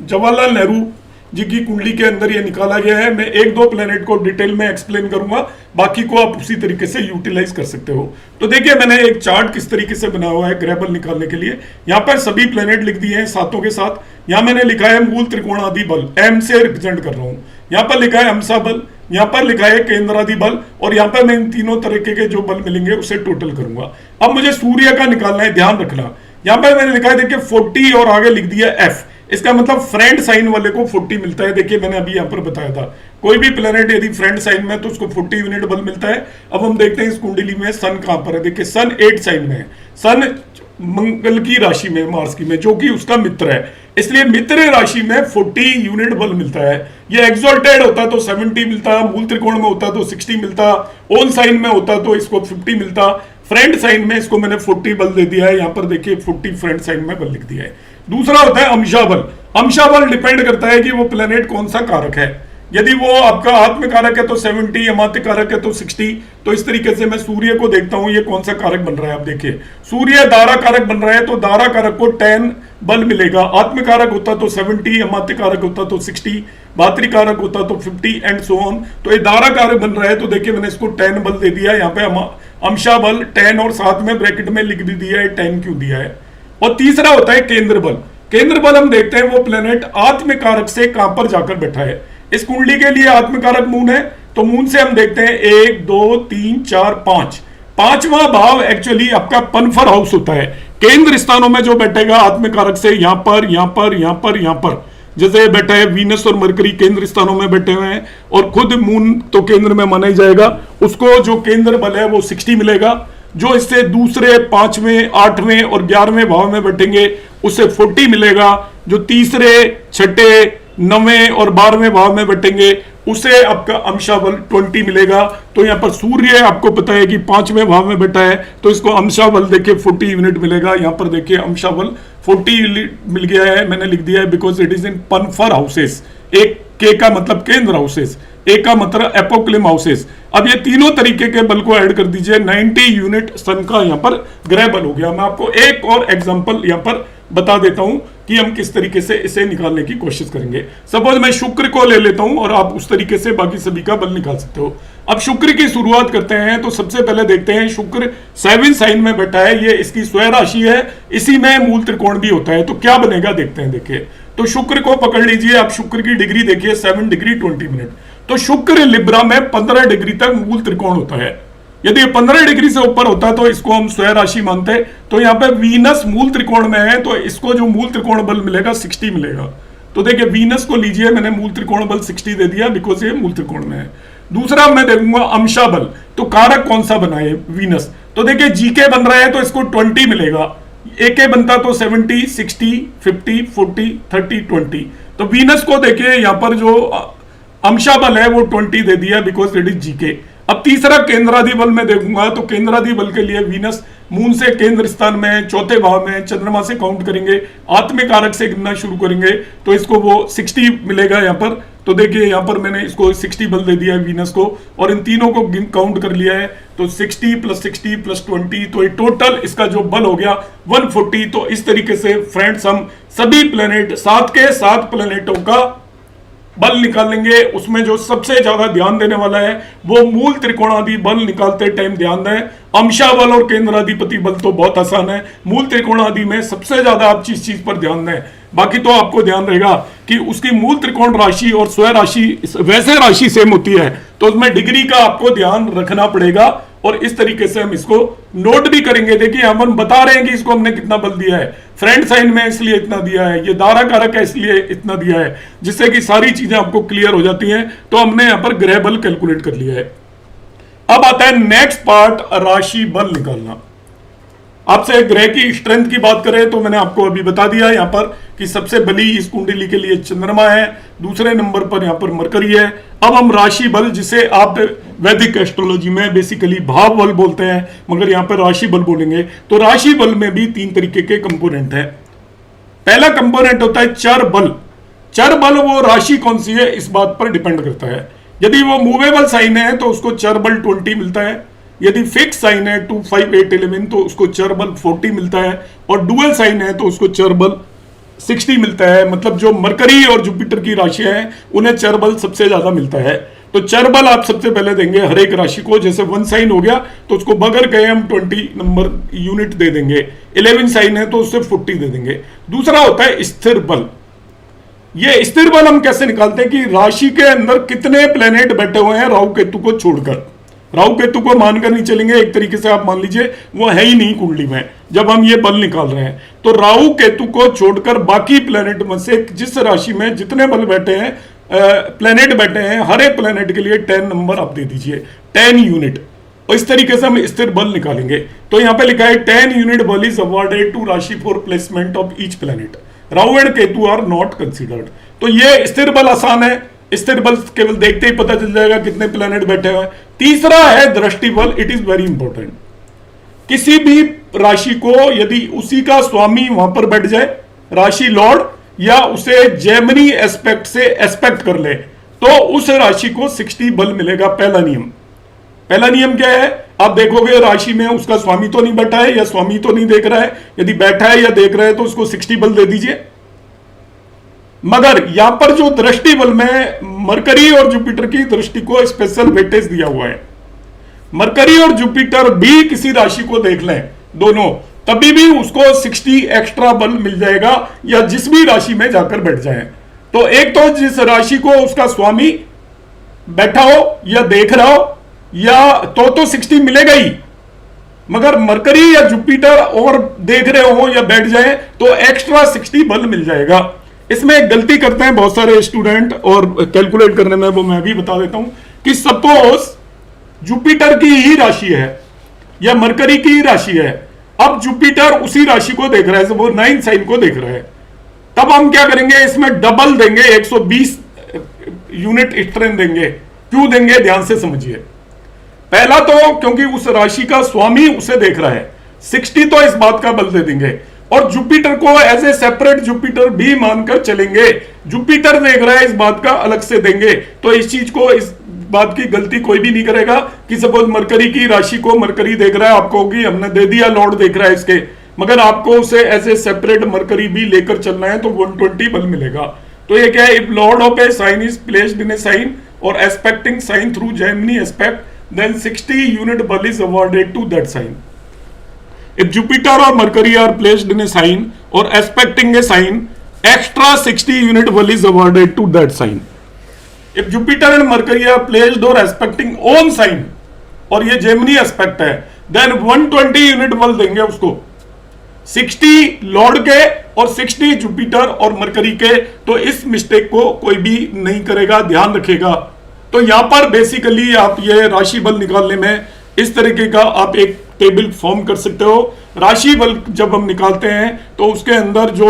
जवाहरलाल नेहरू जी की कुंडली के अंदर ये निकाला गया है, मैं 1-2 प्लेनेट को डिटेल में एक्सप्लेन करूंगा, बाकी को आप उसी तरीके से यूटिलाइज कर सकते हो। तो देखिए मैंने एक चार्ट किस तरीके से बनाया हुआ है ग्रह बल निकालने के लिए। यहाँ पर सभी प्लेनेट लिख दिए हैं सातों के साथ। यहाँ मैंने लिखा है मूल त्रिकोणादि बल, एम से रिप्रेजेंट कर रहा हूँ। यहाँ पर लिखा है अंशा बल, यहाँ पर लिखा है केंद्रादि बल, और यहाँ पर मैं इन तीनों तरीके के जो बल मिलेंगे उसे टोटल करूंगा। अब मुझे सूर्य का निकालना है, ध्यान रखना। यहाँ पर मैंने लिखा है देखिए 40 और आगे लिख दिया एफ, इसका मतलब फ्रेंड साइन वाले को 40 मिलता है। देखिए मैंने अभी यहां पर बताया था, कोई भी प्लेनेट यदि फ्रेंड साइन में तो उसको 40 यूनिट बल मिलता है। अब हम देखते हैं इस कुंडली में सन कहां पर है। देखिए सन 8 साइन में है, सन मंगल की राशि में, मार्स की में, जो कि उसका मित्र है, इसलिए मित्र राशि में 40 यूनिट बल मिलता है। ये एक्सोल्टेड होता तो 70 मिलता, मूल त्रिकोण में होता तो 60 मिलता, ओन साइन में होता तो इसको 50 मिलता, फ्रेंड साइन में इसको मैंने 40 बल दे दिया है। यहां पर देखिए 40 फ्रेंड साइन में बल लिख दिया है। दूसरा होता है अंशा बल। अंशा बल डिपेंड करता है कि वो प्लेनेट कौन सा कारक है। यदि वो आपका आत्म कारक है तो 70, अमात्य कारक है तो 60। तो इस तरीके से मैं सूर्य को देखता हूं ये कौन सा कारक बन रहा है। आप देखिए सूर्य दारा कारक बन रहा है तो दारा कारक को 10 बल मिलेगा। आत्म कारक होता तो 70, अमात्य कारक होता तो 60, भातृ कारक होता तो 50 एंड सो ऑन। तो ये दारा कारक बन रहा है तो देखिए मैंने इसको 10 बल दे दिया। यहाँ पे अंशा बल 10 और साथ में ब्रैकेट में लिख भी दिया है 10 क्यों दिया है। और तीसरा होता है केंद्र बल। केंद्र बल हम देखते हैं वो प्लेनेट आत्म कारक से कहां पर जाकर बैठा है। इस कुंडली के लिए आत्म कारक मून है, तो मून से हम देखते हैं 1, 2, 3, 4, 5। पांचवा भाव एक्चुअली आपका पनफर हाउस होता है। केंद्र स्थानों में जो बैठेगा आत्म कारक से, यहां पर, यहां पर, यहां पर, यहां पर, जैसे बैठा है वीनस और मरकरी केंद्र स्थानों में बैठे हुए हैं, और खुद मून तो केंद्र में माना ही जाएगा। उसको जो केंद्र बल है वो 60 मिलेगा। जो इससे दूसरे, 5वें, 8वें और 11वें भाव में बैठेंगे उसे 40 मिलेगा। जो तीसरे, छठे, 9वें और 12वें भाव में बैठेंगे उसे आपका अंशा बल 20 मिलेगा। तो यहां पर सूर्य आपको पता है कि 5वें भाव में बैठा है तो इसको अंशा बल देखिए 40 यूनिट मिलेगा। यहां पर देखिए अंशा बल 40 मिल गया है, मैंने लिख दिया है because it is in panaphara houses. एक के का मतलब केंद्र हाउसेस, ए का मतलब एपोक्लिम हाउसेस। अब ये तीनों तरीके के बल को ऐड कर दीजिए, 90 यूनिट सन का यहां पर ग्रह बल हो गया। मैं आपको एक और एग्जांपल यहां पर बता देता हूं कि हम किस तरीके से इसे निकालने की कोशिश करेंगे। सपोज मैं शुक्र को ले लेता हूं और आप उस तरीके से बाकी सभी का बल निकाल सकते हो। अब शुक्र की शुरुआत करते हैं, तो सबसे पहले देखते हैं शुक्र 7 साइन में बैठा है, ये इसकी स्वयं राशि है, इसी में मूल त्रिकोण भी होता है। तो क्या बनेगा देखते हैं। देखिए तो शुक्र को पकड़ लीजिए, आप शुक्र की डिग्री देखिए 7 डिग्री 20 मिनट। तो शुक्र लिब्रा में 15 डिग्री तक मूल त्रिकोण होता है। यदि 15 डिग्री से ऊपर होता तो इसको हम स्वयं राशि मानते। तो यहाँ पे वीनस मूल त्रिकोण में है तो इसको जो मूल त्रिकोण बल मिलेगा 60 मिलेगा। तो देखिए वीनस को लीजिए, मैंने मूल त्रिकोण बल 60 दे दिया बिकॉज ये मूल त्रिकोण में है। दूसरा मैं देखूंगा अंशा बल, तो कारक कौन सा बना है वीनस। तो देखिए जीके बन रहा है तो इसको 20 मिलेगा। एके बनता तो 70, 60, 50, 40, 30, 20। तो वीनस को देखिए यहाँ पर जो अंशा बल है वो 20 दे दिया बिकॉज इट इज जीके। अब तीसरा केंद्रादि बल में देखूंगा तो केंद्रादि बल के लिए वीनस मून से केंद्र स्थान में, चौथे भाव में, चंद्रमा से काउंट करेंगे, आत्म कारक से गिनना शुरू करेंगे तो इसको वो 60 मिलेगा यहाँ पर। तो देखिए यहाँ पर मैंने इसको 60 बल दे दिया है वीनस को, और इन तीनों को काउंट कर लिया है। तो 60 + 60 + 20, तो ये टोटल इसका जो बल हो गया 140। तो इस तरीके से फ्रेंड्स हम सभी प्लेनेट, 7 के 7 प्लेनेटों का बल निकाल लेंगे। उसमें जो सबसे ज्यादा ध्यान देने वाला है वो मूल त्रिकोणादि बल निकालते टाइम ध्यान दें। अंशा बल और केंद्राधिपति बल तो बहुत आसान है, मूल त्रिकोणादि में सबसे ज्यादा आप जिस चीज पर ध्यान दें, बाकी तो आपको ध्यान रहेगा कि उसकी मूल त्रिकोण राशि और स्वयं राशि वैसे राशि सेम होती है तो उसमें डिग्री का आपको ध्यान रखना पड़ेगा। और इस तरीके से हम इसको नोट भी करेंगे। देखिए हम बता रहे हैं कि इसको हमने कितना बल दिया है, फ्रेंड साइन में इसलिए इतना दिया है, ये दारा कारक है इसलिए इतना दिया है, जिससे कि सारी चीजें आपको क्लियर हो जाती हैं। तो हमने यहां पर ग्रह बल कैलकुलेट कर लिया है। अब आता है नेक्स्ट पार्ट, राशि बल निकालना। आपसे ग्रह की स्ट्रेंथ की बात करें तो मैंने आपको अभी बता दिया यहाँ पर कि सबसे बली इस कुंडली के लिए चंद्रमा है, दूसरे नंबर पर यहाँ पर मरकरी है। अब हम राशि बल, जिसे आप वैदिक एस्ट्रोलॉजी में बेसिकली भाव बल बोलते हैं, मगर यहाँ पर राशि बल बोलेंगे। तो राशि बल में भी 3 तरीके के कंपोनेंट है। पहला कंपोनेंट होता है चर बल। चर बल वो राशि कौन सी है इस बात पर डिपेंड करता है। यदि वो मूवेबल साइन है तो उसको चर बल 20 मिलता है। यदि फिक्स साइन है 2, 5, 8, 11 तो उसको चर बल 40 मिलता है। और डुअल साइन है तो उसको चर बल 60 मिलता है। मतलब जो मरकरी और जुपिटर की राशियां हैं उन्हें चर बल सबसे ज्यादा मिलता है। तो चर बल आप सबसे पहले देंगे हर एक राशि को। जैसे 1 साइन हो गया तो उसको बगैर गए हम 20 नंबर यूनिट दे देंगे। 11 साइन है तो उससे 40 दे देंगे। दूसरा होता है स्थिर बल। ये स्थिर बल हम कैसे निकालते हैं कि राशि के अंदर कितने प्लेनेट बैठे हुए हैं राहु केतु को छोड़कर। राहु केतु को मानकर नहीं चलेंगे, एक तरीके से आप मान लीजिए वो है ही नहीं कुंडली में जब हम ये बल निकाल रहे हैं। तो राहु केतु को छोड़कर बाकी प्लेनेट में से जिस राशि में जितने बल बैठे हैं, प्लेनेट बैठे हैं, हर एक प्लेनेट के लिए 10 नंबर आप दे दीजिए, 10 यूनिट। और इस तरीके से हम स्थिर बल निकालेंगे। तो यहाँ पे लिखा है 10 unit bal is awarded to rashi for placement of each planet. Rahu and Ketu are not considered. तो ये स्थिर बल आसान है, स्थिर बल केवल देखते ही पता चल जाएगा कितने प्लेनेट बैठे हुए हैं। तीसरा है दृष्टि बल। It is very important. किसी भी राशि को यदि उसी का स्वामी वहां पर बैठ जाए, राशि लॉर्ड, या उसे जेमिनी एस्पेक्ट से एस्पेक्ट कर ले, तो उस राशि को 60 बल मिलेगा। पहला नियम। पहला नियम क्या है? आप देखोगे राशि में उसका स्वामी तो नहीं बैठा है या स्वामी तो नहीं देख रहा है। यदि बैठा है या देख रहा है तो उसको 60 बल दे दीजिए। मगर यहां पर जो दृष्टि बल में मरकरी और जुपिटर की दृष्टि को स्पेशल वेटेज दिया हुआ है। मरकरी और जुपिटर भी किसी राशि को देख लें दोनों, तभी भी उसको 60 एक्स्ट्रा बल मिल जाएगा, या जिस भी राशि में जाकर बैठ जाए। तो एक तो जिस राशि को उसका स्वामी बैठा हो या देख रहा हो, या तो 60 मिलेगा ही। मगर मरकरी या जुपिटर और देख रहे हो या बैठ जाए तो एक्स्ट्रा 60 बल मिल जाएगा। इसमें एक गलती करते हैं बहुत सारे स्टूडेंट, और कैलकुलेट करने में वो मैं भी बता देता हूं कि सपोज जुपिटर की ही राशि है या मरकरी की ही राशि है। अब जुपिटर उसी राशि को देख रहा है, वो 9 साइन को देख रहा है। तब हम क्या करेंगे, इसमें डबल देंगे, 120 यूनिट स्ट्रेंथ देंगे। क्यों देंगे, ध्यान से समझिए। पहला तो क्योंकि उस राशि का स्वामी उसे देख रहा है, 60 तो इस बात का बल दे देंगे। और जुपिटर को एज ए सेपरेट जुपिटर भी मानकर चलेंगे। जुपिटर देख रहा है इस बात का अलग से देंगे। तो इस चीज को, इस बात की गलती कोई भी नहीं करेगा कि सपोज मरकरी की राशि को मरकरी देख रहा है, आपको होगी हमने दे दिया लॉर्ड देख रहा है इसके, मगर आपको उसे एज ए सेपरेट मरकरी भी लेकर चलना है तो 120 बल मिलेगा। तो ये क्या है, if lord of a sign is placed in a sign और aspecting sign through Jaimini aspect, then 60 unit ball is awarded to that sign. If Jupiter or Mercury are placed in a sign or aspecting a sign, extra 60 unit ball is awarded to that sign. If Jupiter and Mercury are placed or aspecting own sign, और ये जेमिनी एस्पेक्ट है, then 120 यूनिट बल देंगे उसको, 60 लॉर्ड के और 60 जुपिटर और मरकरी के। तो इस मिस्टेक को कोई भी नहीं करेगा, ध्यान रखेगा। तो यहां पर बेसिकली आप ये राशि बल निकालने में इस तरीके का आप एक टेबल फॉर्म कर सकते हो। राशि बल जब हम निकालते हैं तो उसके अंदर जो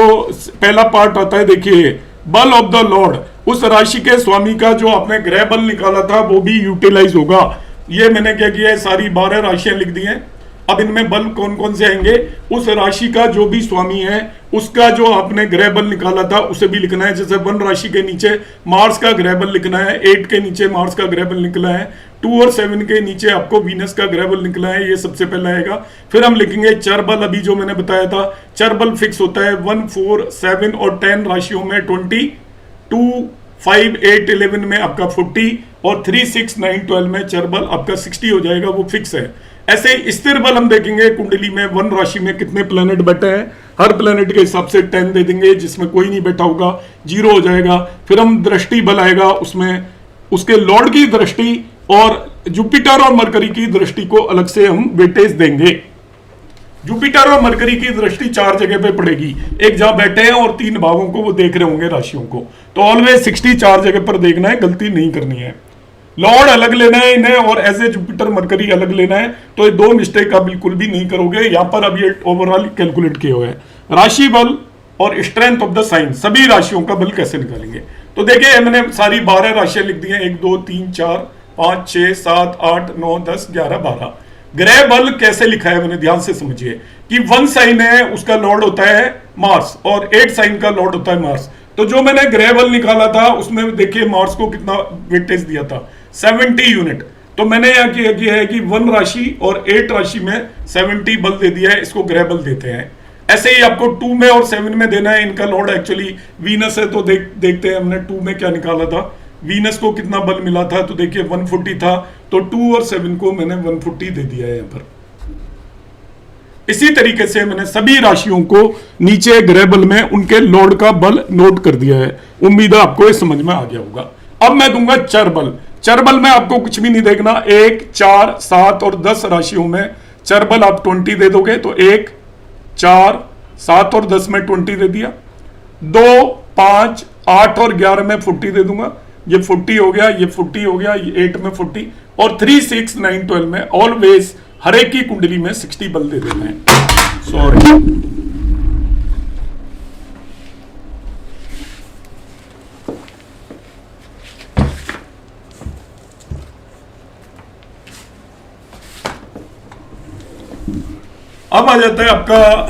पहला पार्ट आता है, देखिए, बल ऑफ द लॉर्ड, उस राशि के स्वामी का जो आपने ग्रह बल निकाला था वो भी यूटिलाइज होगा। ये मैंने क्या किया है, सारी 12 राशियां लिख दी हैं। अब इनमें बल कौन कौन से आएंगे, उस राशि का जो भी स्वामी है उसका जो आपने ग्रह बल निकाला था उसे भी लिखना है। जैसे 1 राशि के नीचे मार्स का ग्रह बल लिखना है, 8 के नीचे मार्स का ग्रह बल निकला है, 2 और 7 के नीचे आपको वीनस का ग्रह बल निकला है, ये सबसे पहला आएगा। फिर हम लिखेंगे चर बल, अभी जो मैंने बताया था चर बल फिक्स होता है 1, 4, 7 और 10 राशियों में 20, 2, 5, 8, 11 में आपका 40 और 3, 6, 9, 12 में चर बल आपका 60 हो जाएगा, वो फिक्स है। ऐसे ही स्थिर बल हम देखेंगे कुंडली में 1 राशि में कितने प्लेनेट बैठे हैं, हर प्लेनेट के हिसाब से 10 दे देंगे, जिसमें कोई नहीं बैठा होगा 0 हो जाएगा। फिर हम दृष्टि बल आएगा, उसमें उसके लॉर्ड की दृष्टि और जुपिटर और मरकरी की दृष्टि को अलग से हम वेटेज देंगे। जुपिटर और मरकरी की दृष्टि 4 जगह पे पड़ेगी, एक जहां बैठे हैं और 3 भावों को वो देख रहे होंगे राशियों को। तो ऑलवेज 60 4 जगह पर देखना है, गलती नहीं करनी है। लॉर्ड अलग लेना है इन्हें और एज ए जुपिटर मरकरी अलग लेना है, तो ये दो मिस्टेक आप बिल्कुल भी नहीं करोगे। यहां पर अब ये ओवरऑल कैलकुलेट किए हुए हैं। राशि बल और स्ट्रेंथ ऑफ द साइन, सभी राशियों का बल कैसे निकालेंगे। तो देखिए मैंने सारी 12 राशियां लिख दी हैं, 1 2 3 4 5 6 7 8 9 10 11 12। ग्रह बल कैसे लिखा है मैंने, ध्यान से समझिए कि 1 साइन है उसका लॉर्ड होता है मार्स और 8 साइन का लॉर्ड होता है मार्स। तो जो मैंने ग्रह बल निकाला था उसमें देखिए मार्स को कितना वेटेज दिया था, 70 यूनिट। तो मैंने यहाँ किया है कि 1 राशि और 8 राशि में 70 बल दे दिया है, इसको ग्रह बल देते हैं। ऐसे ही आपको 2 में और 7 में देना है। इनका लॉर्ड एक्चुअली वीनस है, तो देखते हैं हमने 2 में क्या निकाला था, वीनस को कितना बल मिला था। तो देखिए 140 था, तो 2 और 7 को मैंने 140 दे दिया है यहाँ पर। इसी तरीके से मैंने सभी राशियों को नीचे ग्रह बल में उनके लॉर्ड का बल नोट कर दिया है। उम्मीद है आपको ये समझ में आ गया होगा। अब मैं दूंगा चर बल। चर बल में आपको कुछ भी नहीं देखना, 1 4 7 और 10 राशियों में चर बल आप 20 दे दोगे। तो 1 4 7 और 10 में 20 दे दिया। 2 5 8 और 11 में 40 दे दूंगा, ये 40 हो गया, ये 40 हो गया, ये 8 में 40 और 3 6 9 12 में ऑलवेज हर एक की कुंडली में 60 बल दे देना है। सॉरी, अब आ जाता है आपका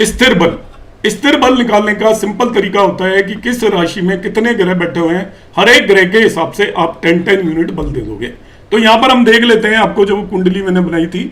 स्थिर बल। स्थिर बल निकालने का सिंपल तरीका होता है कि किस राशि में कितने ग्रह बैठे हुए हैं, हर एक ग्रह के हिसाब से आप 10 यूनिट बल दे दोगे। तो यहां पर हम देख लेते हैं, आपको जो कुंडली मैंने बनाई थी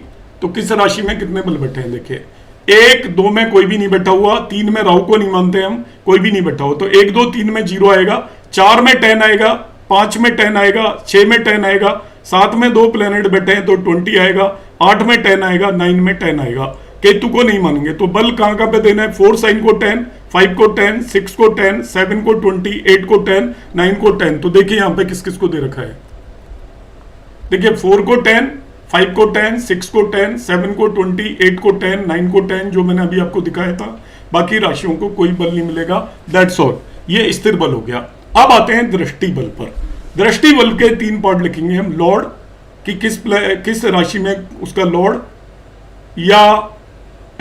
तो किस राशि में कितने बल बैठे हैं। देखिए 1 2 में कोई भी नहीं बैठा हुआ, 3 में राहु को नहीं मानते हम, कोई भी नहीं बैठा हुआ। तो 1 2 3 में 0 आएगा, 4 में 10 आएगा, 5 में 10 आएगा, 6 में 10 आएगा, 7 में 2 प्लेनेट बैठे हैं तो 20 आएगा, 8 में 10 आएगा, 9 में 10 आएगा। केतु को नहीं मानेंगे। तो बल कहां कहां पे देना है, 4 साइन को 10, 5 को 10, 6 को 10, 7 को 20, 8 को 10, 9 को 10। तो देखिए यहां पे किस किस को दे रखा है। देखिए 4 को 10, 5 को 10, 6 को 10, 7 को 20, 8 को 10, 9 को 10, जो मैंने अभी आपको दिखाया था। बाकी राशियों को कोई बल नहीं मिलेगा। दैट्स ऑल, ये स्थिर बल हो गया। अब आते हैं दृष्टि बल पर। दृष्टि बल के 3 पार्ट लिखेंगे हम। लॉर्ड कि किस राशि में उसका लॉर्ड या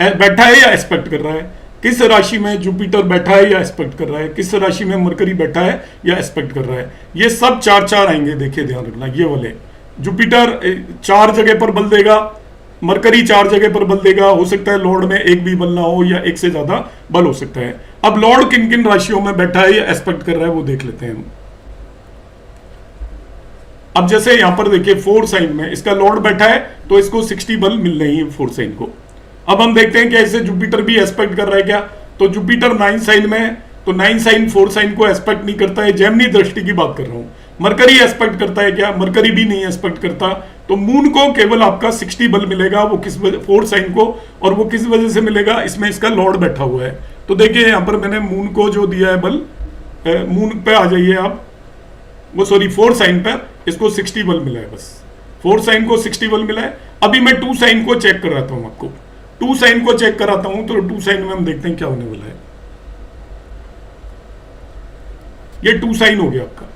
बैठा है या एस्पेक्ट कर रहा है, किस राशि में जुपिटर बैठा है या एस्पेक्ट कर रहा है, किस राशि में मरकरी बैठा है या एस्पेक्ट कर रहा है। ये सब 4 आएंगे। देखिए ध्यान रखना, ये वाले जुपिटर 4 जगह पर बल देगा, मरकरी 4 जगह पर बल देगा। हो सकता है लॉर्ड में एक भी बल ना हो या एक से ज्यादा बल हो सकता है। अब लॉर्ड किन किन राशियों में बैठा है या एस्पेक्ट कर रहा है वो देख लेते हैं हम। अब जैसे यहां पर देखिए 4 साइन में इसका लॉर्ड बैठा है तो इसको 60 बल मिल रही है 4 साइन को। अब हम देखते हैं कि ऐसे जुपिटर भी एस्पेक्ट कर रहा है क्या। तो जुपिटर 9 साइन में है, तो 9 साइन 4 साइन को एस्पेक्ट नहीं करता है। जेमिनी दृष्टि की बात कर रहा हूं। मरकरी एस्पेक्ट करता है क्या, मरकरी भी नहीं एस्पेक्ट करता। तो मून को केवल आपका 60 बल मिलेगा, वो किस 4 साइन को, और वो किस वजह से मिलेगा, इसमें इसका लॉर्ड बैठा हुआ है। तो देखिए यहां पर मैंने मून को जो दिया है बल, मून पे आ जाइए आप, वो सॉरी 4 साइन पर इसको 60 बल मिला है। बस 4 साइन को 60 बल मिला है। अभी मैं 2 साइन को चेक कर रहा हूं आपको, 2 साइन को चेक कराता हूं। तो 2 साइन में हम देखते हैं क्या होने वाला है। ये 2 साइन हो गया आपका।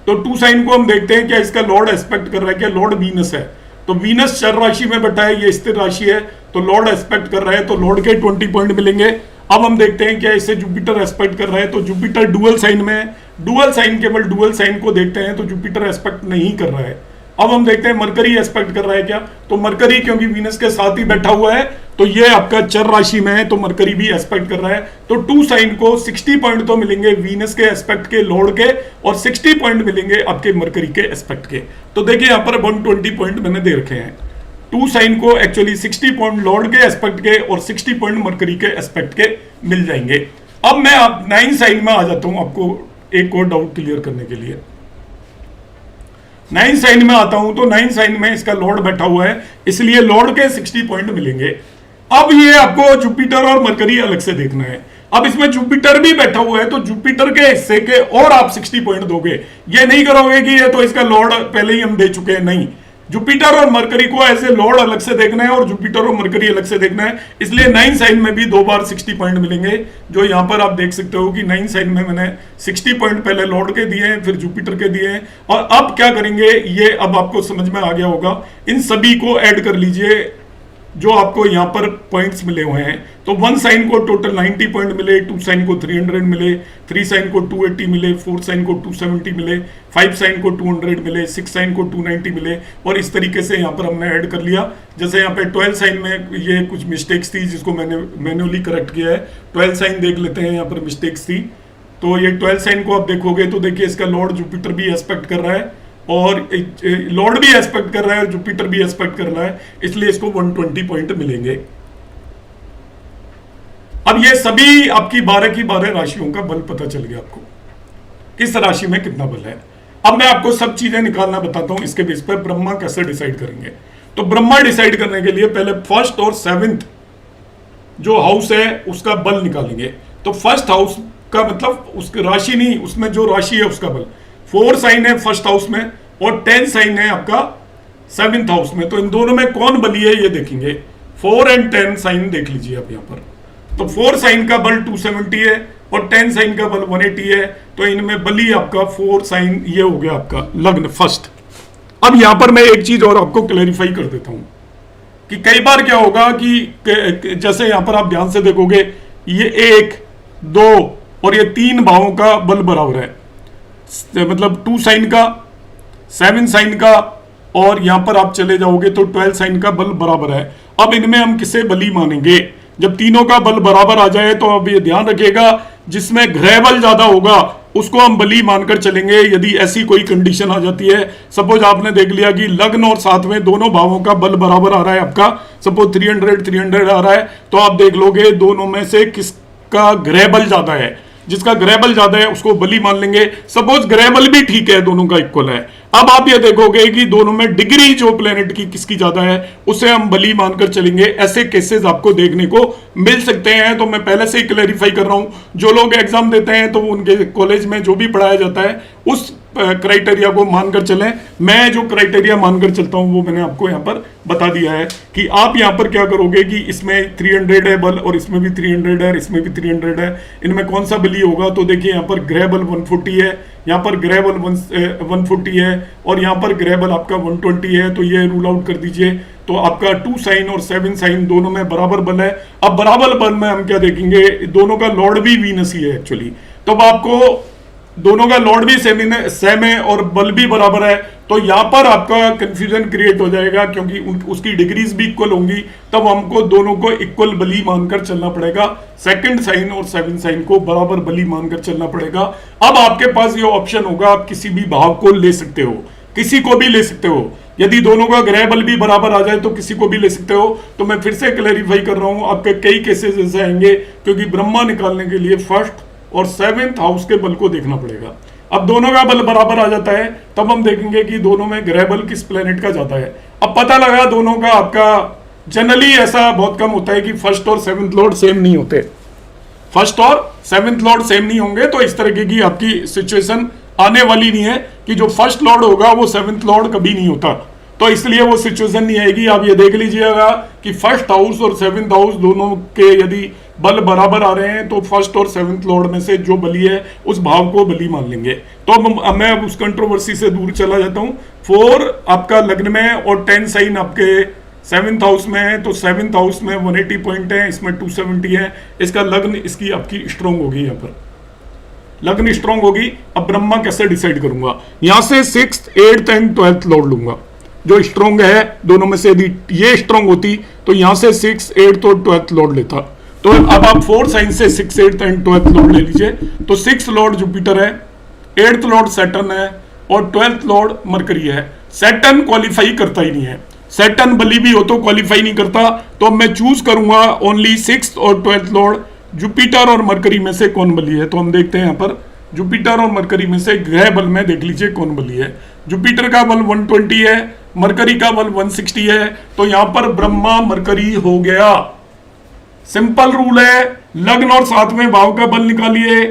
तो 2 साइन को हम देखते हैं क्या इसका लॉर्ड एस्पेक्ट कर रहा है क्या, लॉर्ड वीनस है। तो वीनस चर राशि में बैठा है, ये स्थिर राशि है, तो लॉर्ड एस्पेक्ट कर रहा है, तो लॉर्ड के 20 पॉइंट मिलेंगे। अब हम देखते हैं क्या इसे जुपिटर एस्पेक्ट कर रहा है। तो जुपिटर डुअल साइन में है, डुअल साइन केवल डुअल साइन को देखते हैं, तो जुपिटर एस्पेक्ट नहीं कर रहा है। अब हम देखते हैं मरकरी एस्पेक्ट कर रहा है क्या। तो मरकरी क्योंकि वीनस के साथ ही बैठा हुआ है, तो ये आपका चर राशि में है, तो मरकरी भी एस्पेक्ट कर रहा है। तो 2 साइन को 60 पॉइंट तो मिलेंगे वीनस के एस्पेक्ट के, लॉर्ड के, और 60 पॉइंट मिलेंगे आपके मरकरी के एस्पेक्ट के। तो देखिए यहाँ पर 120 पॉइंट मैंने दे रखे हैं। 2 साइन को एक्चुअली 60 पॉइंट लॉर्ड के एस्पेक्ट के और 60 पॉइंट मरकरी के एस्पेक्ट के मिल जाएंगे। अब मैं 9 साइन में आ जाता हूं आपको एक और डाउट क्लियर करने के लिए। 9 साइन में आता हूं, तो 9 साइन में इसका लॉर्ड बैठा हुआ है, इसलिए लॉर्ड के 60 पॉइंट मिलेंगे। अब ये आपको जुपिटर और मरकरी अलग से देखना है। अब इसमें जुपिटर भी बैठा हुआ है, तो जुपिटर के हिस्से के और आप 60 पॉइंट दोगे। ये नहीं करोगे कि ये तो इसका लॉर्ड पहले ही हम दे चुके हैं, नहीं। जुपिटर और मरकरी को ऐसे लॉर्ड अलग से देखना है और जुपिटर और मरकरी अलग से देखना है, इसलिए 9 साइन में भी 2 बार 60 पॉइंट मिलेंगे। जो यहां पर आप देख सकते हो कि 9 साइन में मैंने 60 पॉइंट पहले लॉर्ड के दिए हैं, फिर जुपिटर के दिए हैं। और अब क्या करेंगे ये अब आपको समझ में आ गया होगा। इन सभी को ऐड कर लीजिए जो आपको यहां पर पॉइंट्स मिले हुए हैं। तो 1 साइन को टोटल 90 पॉइंट मिले, 2 साइन को 300 मिले, 3 साइन को 280 मिले, 4 साइन को 270 मिले, 5 साइन को 200 मिले, 6 साइन को 290 मिले। और इस तरीके से यहाँ पर हमने ऐड कर लिया। जैसे यहाँ पे 12 साइन में ये कुछ मिस्टेक्स थी जिसको मैंने मैन्युअली करेक्ट किया है। 12 साइन देख लेते हैं, यहाँ पर मिस्टेक्स थी। तो ये 12 साइन को आप देखोगे तो देखिए इसका लॉर्ड जुपिटर भी एस्पेक्ट कर रहा है और लॉर्ड भी एस्पेक्ट कर रहा है, जुपिटर भी एस्पेक्ट कर रहा है, इसलिए इसको 120 पॉइंट मिलेंगे। अब ये सभी आपकी 12 की 12 राशियों का बल पता चल गया आपको, किस राशि में कितना बल है। अब मैं आपको सब चीजें निकालना बताता हूं, इसके बेस पर ब्रह्मा कैसे डिसाइड करेंगे। तो ब्रह्मा डिसाइड करने के लिए पहले फर्स्ट और 7th जो हाउस है उसका बल निकालेंगे। तो फर्स्ट हाउस का मतलब उसकी राशि नहीं, उसमें जो राशि है उसका बल। 4 साइन है फर्स्ट हाउस में और 10 साइन है आपका 7th हाउस में। तो इन दोनों में कौन बली है ये देखेंगे। 4 और 10 साइन देख लीजिए आप यहाँ पर। तो 4 साइन का बल 270 है और 10 साइन का बल 180 है। तो इनमें बली आपका 4 साइन ये हो गया आपका लग्न फर्स्ट। अब यहां पर मैं एक चीज और आपको क्लैरिफाई कर देता हूं कि कई बार क्या होगा कि जैसे यहां पर आप ध्यान से देखोगे ये 1, 2 और ये 3 भावों का बल बराबर है, मतलब 2 साइन का, 7 साइन का और यहां पर आप चले जाओगे तो 12 साइन का बल बराबर है। अब इनमें हम किसे बली मानेंगे। जब तीनों का बल बराबर आ जाए तो अब ये ध्यान रखिएगा जिसमें ग्रह बल ज्यादा होगा उसको हम बली मानकर चलेंगे। यदि ऐसी कोई कंडीशन आ जाती है, सपोज आपने देख लिया कि लग्न और साथ में दोनों भावों का बल बराबर आ रहा है आपका, सपोज 300 आ रहा है, तो आप देख लोगे दोनों में से किसका ग्रह बल ज्यादा है। जिसका ग्रह बल ज्यादा है उसको बली मान लेंगे। सपोज ग्रह बल भी ठीक है, दोनों का इक्वल है। अब आप ये देखोगे कि दोनों में डिग्री जो प्लेनेट की किसकी ज्यादा है उसे हम बली मानकर चलेंगे। ऐसे केसेस आपको देखने को मिल सकते हैं। तो मैं पहले से ही क्लैरिफाई कर रहा हूं, जो लोग एग्जाम देते हैं तो उनके कॉलेज में जो भी पढ़ाया जाता है उस क्राइटेरिया को मानकर चलें। मैं जो क्राइटेरिया मानकर चलता हूं वो मैंने आपको यहां पर बता दिया है कि आप यहां पर क्या करोगे कि इसमें 300 है बल और इसमें भी 300 है, इसमें भी 300 है। इनमें कौन सा बली होगा तो देखिए यहां पर ग्रह बल 140 है, यहाँ पर ग्रह बल 140 है और यहाँ पर ग्रह बल आपका 120 है। तो ये रूल आउट कर दीजिए। तो आपका 2 साइन और 7 साइन दोनों में बराबर बल है। अब बराबर बल में हम क्या देखेंगे, दोनों का लॉर्ड भी वीनस ही है एक्चुअली। तो अब आपको दोनों का लॉर्ड भी सेम है और बल भी बराबर है। तो यहां पर आपका कंफ्यूजन क्रिएट हो जाएगा क्योंकि उसकी डिग्रीज भी इक्वल होंगी। तब हमको दोनों को इक्वल बली मानकर चलना पड़ेगा। 2nd साइन और 7 साइन को बराबर बली मानकर चलना पड़ेगा। अब आपके पास ये ऑप्शन होगा, आप किसी भी भाव को ले सकते हो, किसी को भी ले सकते हो। यदि दोनों का ग्रह बल भी बराबर आ जाए तो किसी को भी ले सकते हो। तो मैं फिर से क्लैरिफाई कर रहा हूं, आपके कई केसेस ऐसे आएंगे क्योंकि ब्रह्मा निकालने के लिए 1st और 7th हाउस के बल को देखना पड़ेगा। अब दोनों का बल बराबर आ जाता है तब हम देखेंगे कि दोनों में ग्रह बल किस प्लेनेट का जाता है। अब पता लगा दोनों का आपका जनरली ऐसा बहुत कम होता है कि 1st और 7th लॉर्ड सेम नहीं होते, 1st और 7th लॉर्ड सेम नहीं होंगे। तो इस तरीके की आपकी सिचुएशन आने वाली नहीं है कि जो 1st लॉर्ड होगा वो 7th लॉर्ड कभी नहीं होता। तो इसलिए वो सिचुएशन नहीं आएगी। आप ये देख लीजिएगा कि 1st हाउस और 7th हाउस दोनों के यदि बल बराबर आ रहे हैं तो 1st और 7th लॉर्ड में से जो बली है उस भाव को बली मान लेंगे। तो अब मैं उस कंट्रोवर्सी से दूर चला जाता हूं। 4 आपका लग्न में और 10 साइन आपके 7th हाउस में है। तो 7th हाउस में 180 पॉइंट है, इसमें 270 है। इसका लग्न इसकी आपकी स्ट्रॉन्ग होगी, यहाँ पर लग्न स्ट्रॉन्ग होगी। अब ब्रह्मा कैसे डिसाइड करूंगा, यहां से 6th, 8th and 12th Lord लूंगा जो स्ट्रॉन्ग है दोनों में से। यदि ये स्ट्रॉन्ग होती तो यहां से 6th, 8th और 12th लॉर्ड लेता। तो अब आप 4 साइन से 6th, 8th and 12th Lord ले लीजिए। तो 6th लॉर्ड जुपिटर है, 8th लॉर्ड सैटर्न है और 12th लॉर्ड मरकरी है। सैटर्न क्वालिफाई करता ही नहीं है, सैटर्न बली भी हो तो क्वालिफाई नहीं करता। तो मैं चूज करूंगा ओनली 6th और 12th लॉर्ड। जुपिटर और मरकरी में से कौन बली है, तो हम देखते हैं यहाँ पर जुपिटर और मरकरी में से ग्रह बल में देख लीजिए कौन बली है। जुपिटर का बल 120 है, मरकरी का बल 160 है। तो यहां पर ब्रह्मा मरकरी हो गया। सिंपल रूल है, लग्न और 7वें भाव का बल निकालिए,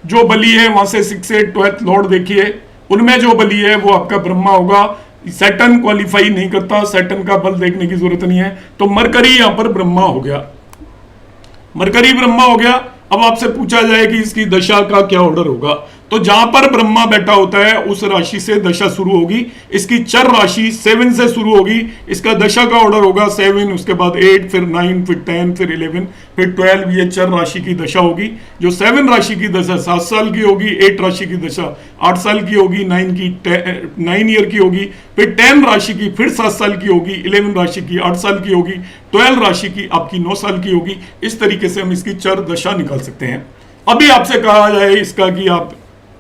जो बली है वहां से 6, 8, 12th लॉर्ड देखिए, उनमें जो बली है वो आपका ब्रह्मा होगा। सैटर्न क्वालिफाई नहीं करता, सैटर्न का बल देखने की जरूरत नहीं है। तो मरकरी यहां पर ब्रह्मा हो गया, मरकरी ब्रह्मा हो गया। अब आपसे पूछा जाए कि इसकी दशा का क्या ऑर्डर होगा, तो जहां पर ब्रह्मा बैठा होता है उस राशि से दशा शुरू होगी। इसकी चर राशि 7 से शुरू होगी, इसका दशा का ऑर्डर होगा 7, उसके बाद 8, फिर 9, फिर 10, फिर 11, फिर 12। ये चर राशि की दशा होगी। जो 7 राशि की दशा 7 साल की होगी, 8 राशि की दशा 8 साल की होगी, 9 ईयर की होगी, फिर 10 राशि की फिर 7 साल की होगी, 11 राशि की 8 साल की होगी, 12 राशि की आपकी 9 साल की होगी। इस तरीके से हम इसकी चर दशा निकाल सकते हैं। अभी आपसे कहा जाए इसका कि आप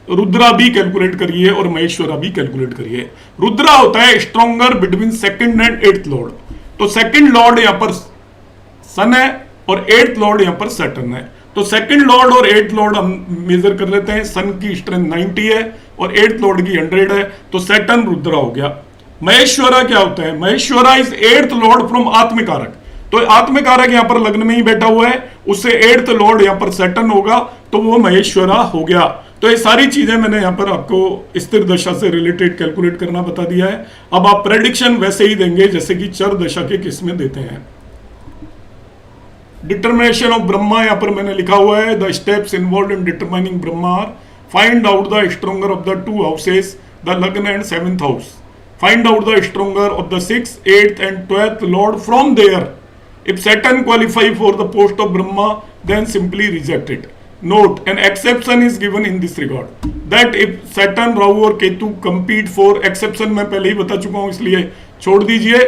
रुद्रा भी कैलकुलेट करिए और महेश्वरा भी कैलकुलेट करिए। रुद्रा होता है stronger between second and 8th Lord. तो सेकंड लॉर्ड यहां पर सन है और 8th लॉर्ड यहां पर सैटर्न है। तो सेकंड लॉर्ड और 8th लॉर्ड हम मेजर कर लेते हैं। सन की स्ट्रेंथ 90 है और 8th लॉर्ड की 100 है, तो सैटर्न रुद्रा हो गया। महेश्वरा क्या होता है? Maheshwara is 8th lord from आत्मकारक। तो आत्मकारक यहां पर लग्न में ही बैठा हुआ है, उससे 8th लॉर्ड यहां पर सैटर्न होगा, तो वो महेश्वरा हो गया। तो ये सारी चीजें मैंने यहां पर आपको स्थिर दशा से रिलेटेड कैलकुलेट करना बता दिया है। अब आप प्रेडिक्शन वैसे ही देंगे जैसे कि चर दशा के केस में देते हैं। डिटर्मिनेशन ऑफ ब्रह्मा यहां पर मैंने लिखा हुआ है, the steps involve in determining Brahma are find out the stronger of the 2 houses, the lagna and 7th house, find out the stronger of the 6th, 8th and 12th lord from there. If Saturn qualify for the post of Brahma, then simply reject it. Note, an exception is given in this regard. That if Saturn, Rahu और केतु compete for exception मैं पहले ही बता चुका हूं, इसलिए छोड़ दीजिए।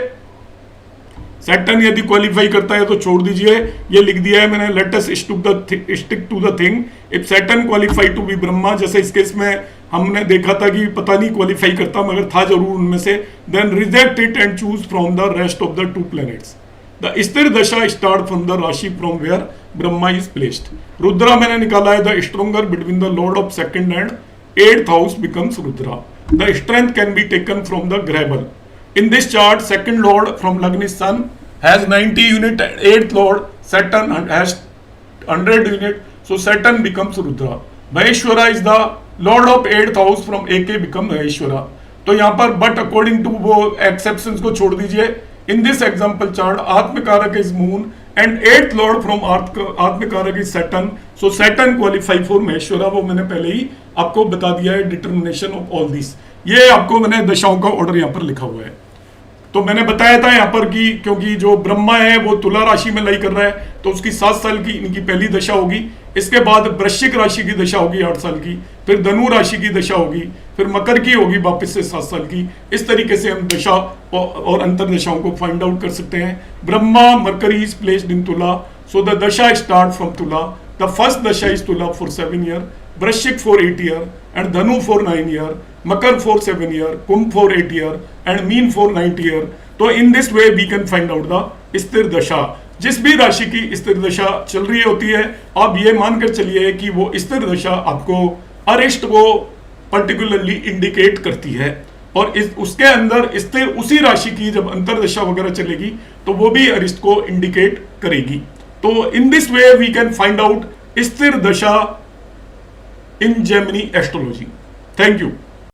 Saturn यदि क्वालिफाई करता है तो छोड़ दीजिए, ये लिख दिया है मैंने। Let us stick to the thing. If Saturn qualify to be Brahma, जैसे इस केस में हमने देखा था कि पता नहीं क्वालिफाई करता मगर था जरूर उनमें से, then reject it and choose from the rest of the 2 planets. The sthira dasha start from the rashi from where Brahma is placed. Rudra मैंने निकाला है, the stronger between the lord of second and 8th house becomes Rudra. The strength can be taken from the table. In this chart second lord from lagna Sun has 90 unit, 8th lord Saturn has 100 unit, so Saturn becomes Rudra. Maheshwara is the lord of 8th house from AK become Maheshwara. तो यहां पर बट अकॉर्डिंग टू वो एक्सेप्शंस को छोड़ दीजिए। In this example chart, Atmakarak is Moon and 8th Lord from Atmakarak is Saturn. So Saturn qualify for Maheshwara, वो मैंने पहले ही आपको बता दिया है। Determination of all this, ये आपको मैंने दशाओं का ऑर्डर यहाँ पर लिखा हुआ है। तो मैंने बताया था यहाँ पर कि क्योंकि जो ब्रह्मा है वो तुला राशि में लाई कर रहा है, तो उसकी 7 साल की इनकी पहली दशा होगी। इसके बाद वृश्चिक राशि की दशा होगी 8 साल की, फिर धनु राशि की दशा होगी, फिर मकर की होगी वापस से 7 साल की। इस तरीके से हम दशा और अंतर दशाओं को फाइंड आउट कर सकते हैं। Brahma Mercury is placed in Tula, so the dasha start from Tula. The first dasha is Tula for 7 year, Vrishchika for 8 year and Dhanu for 9 year, Makara for 7 year, Kumbha for 8 year and Meena for 9 year. तो in this way we can find out the sthira dasha. जिस भी राशि की स्थिर दशा चल रही होती है, आप ये मानकर चलिए कि वो स्थिर दशा आपको अरिष्ट को पर्टिकुलरली इंडिकेट करती है, और उसके अंदर स्थिर उसी राशि की जब अंतरदशा वगैरह चलेगी तो वो भी अरिष्ट को इंडिकेट करेगी। तो in this way we can find out Sthira Dasha in Jaimini astrology. Thank you.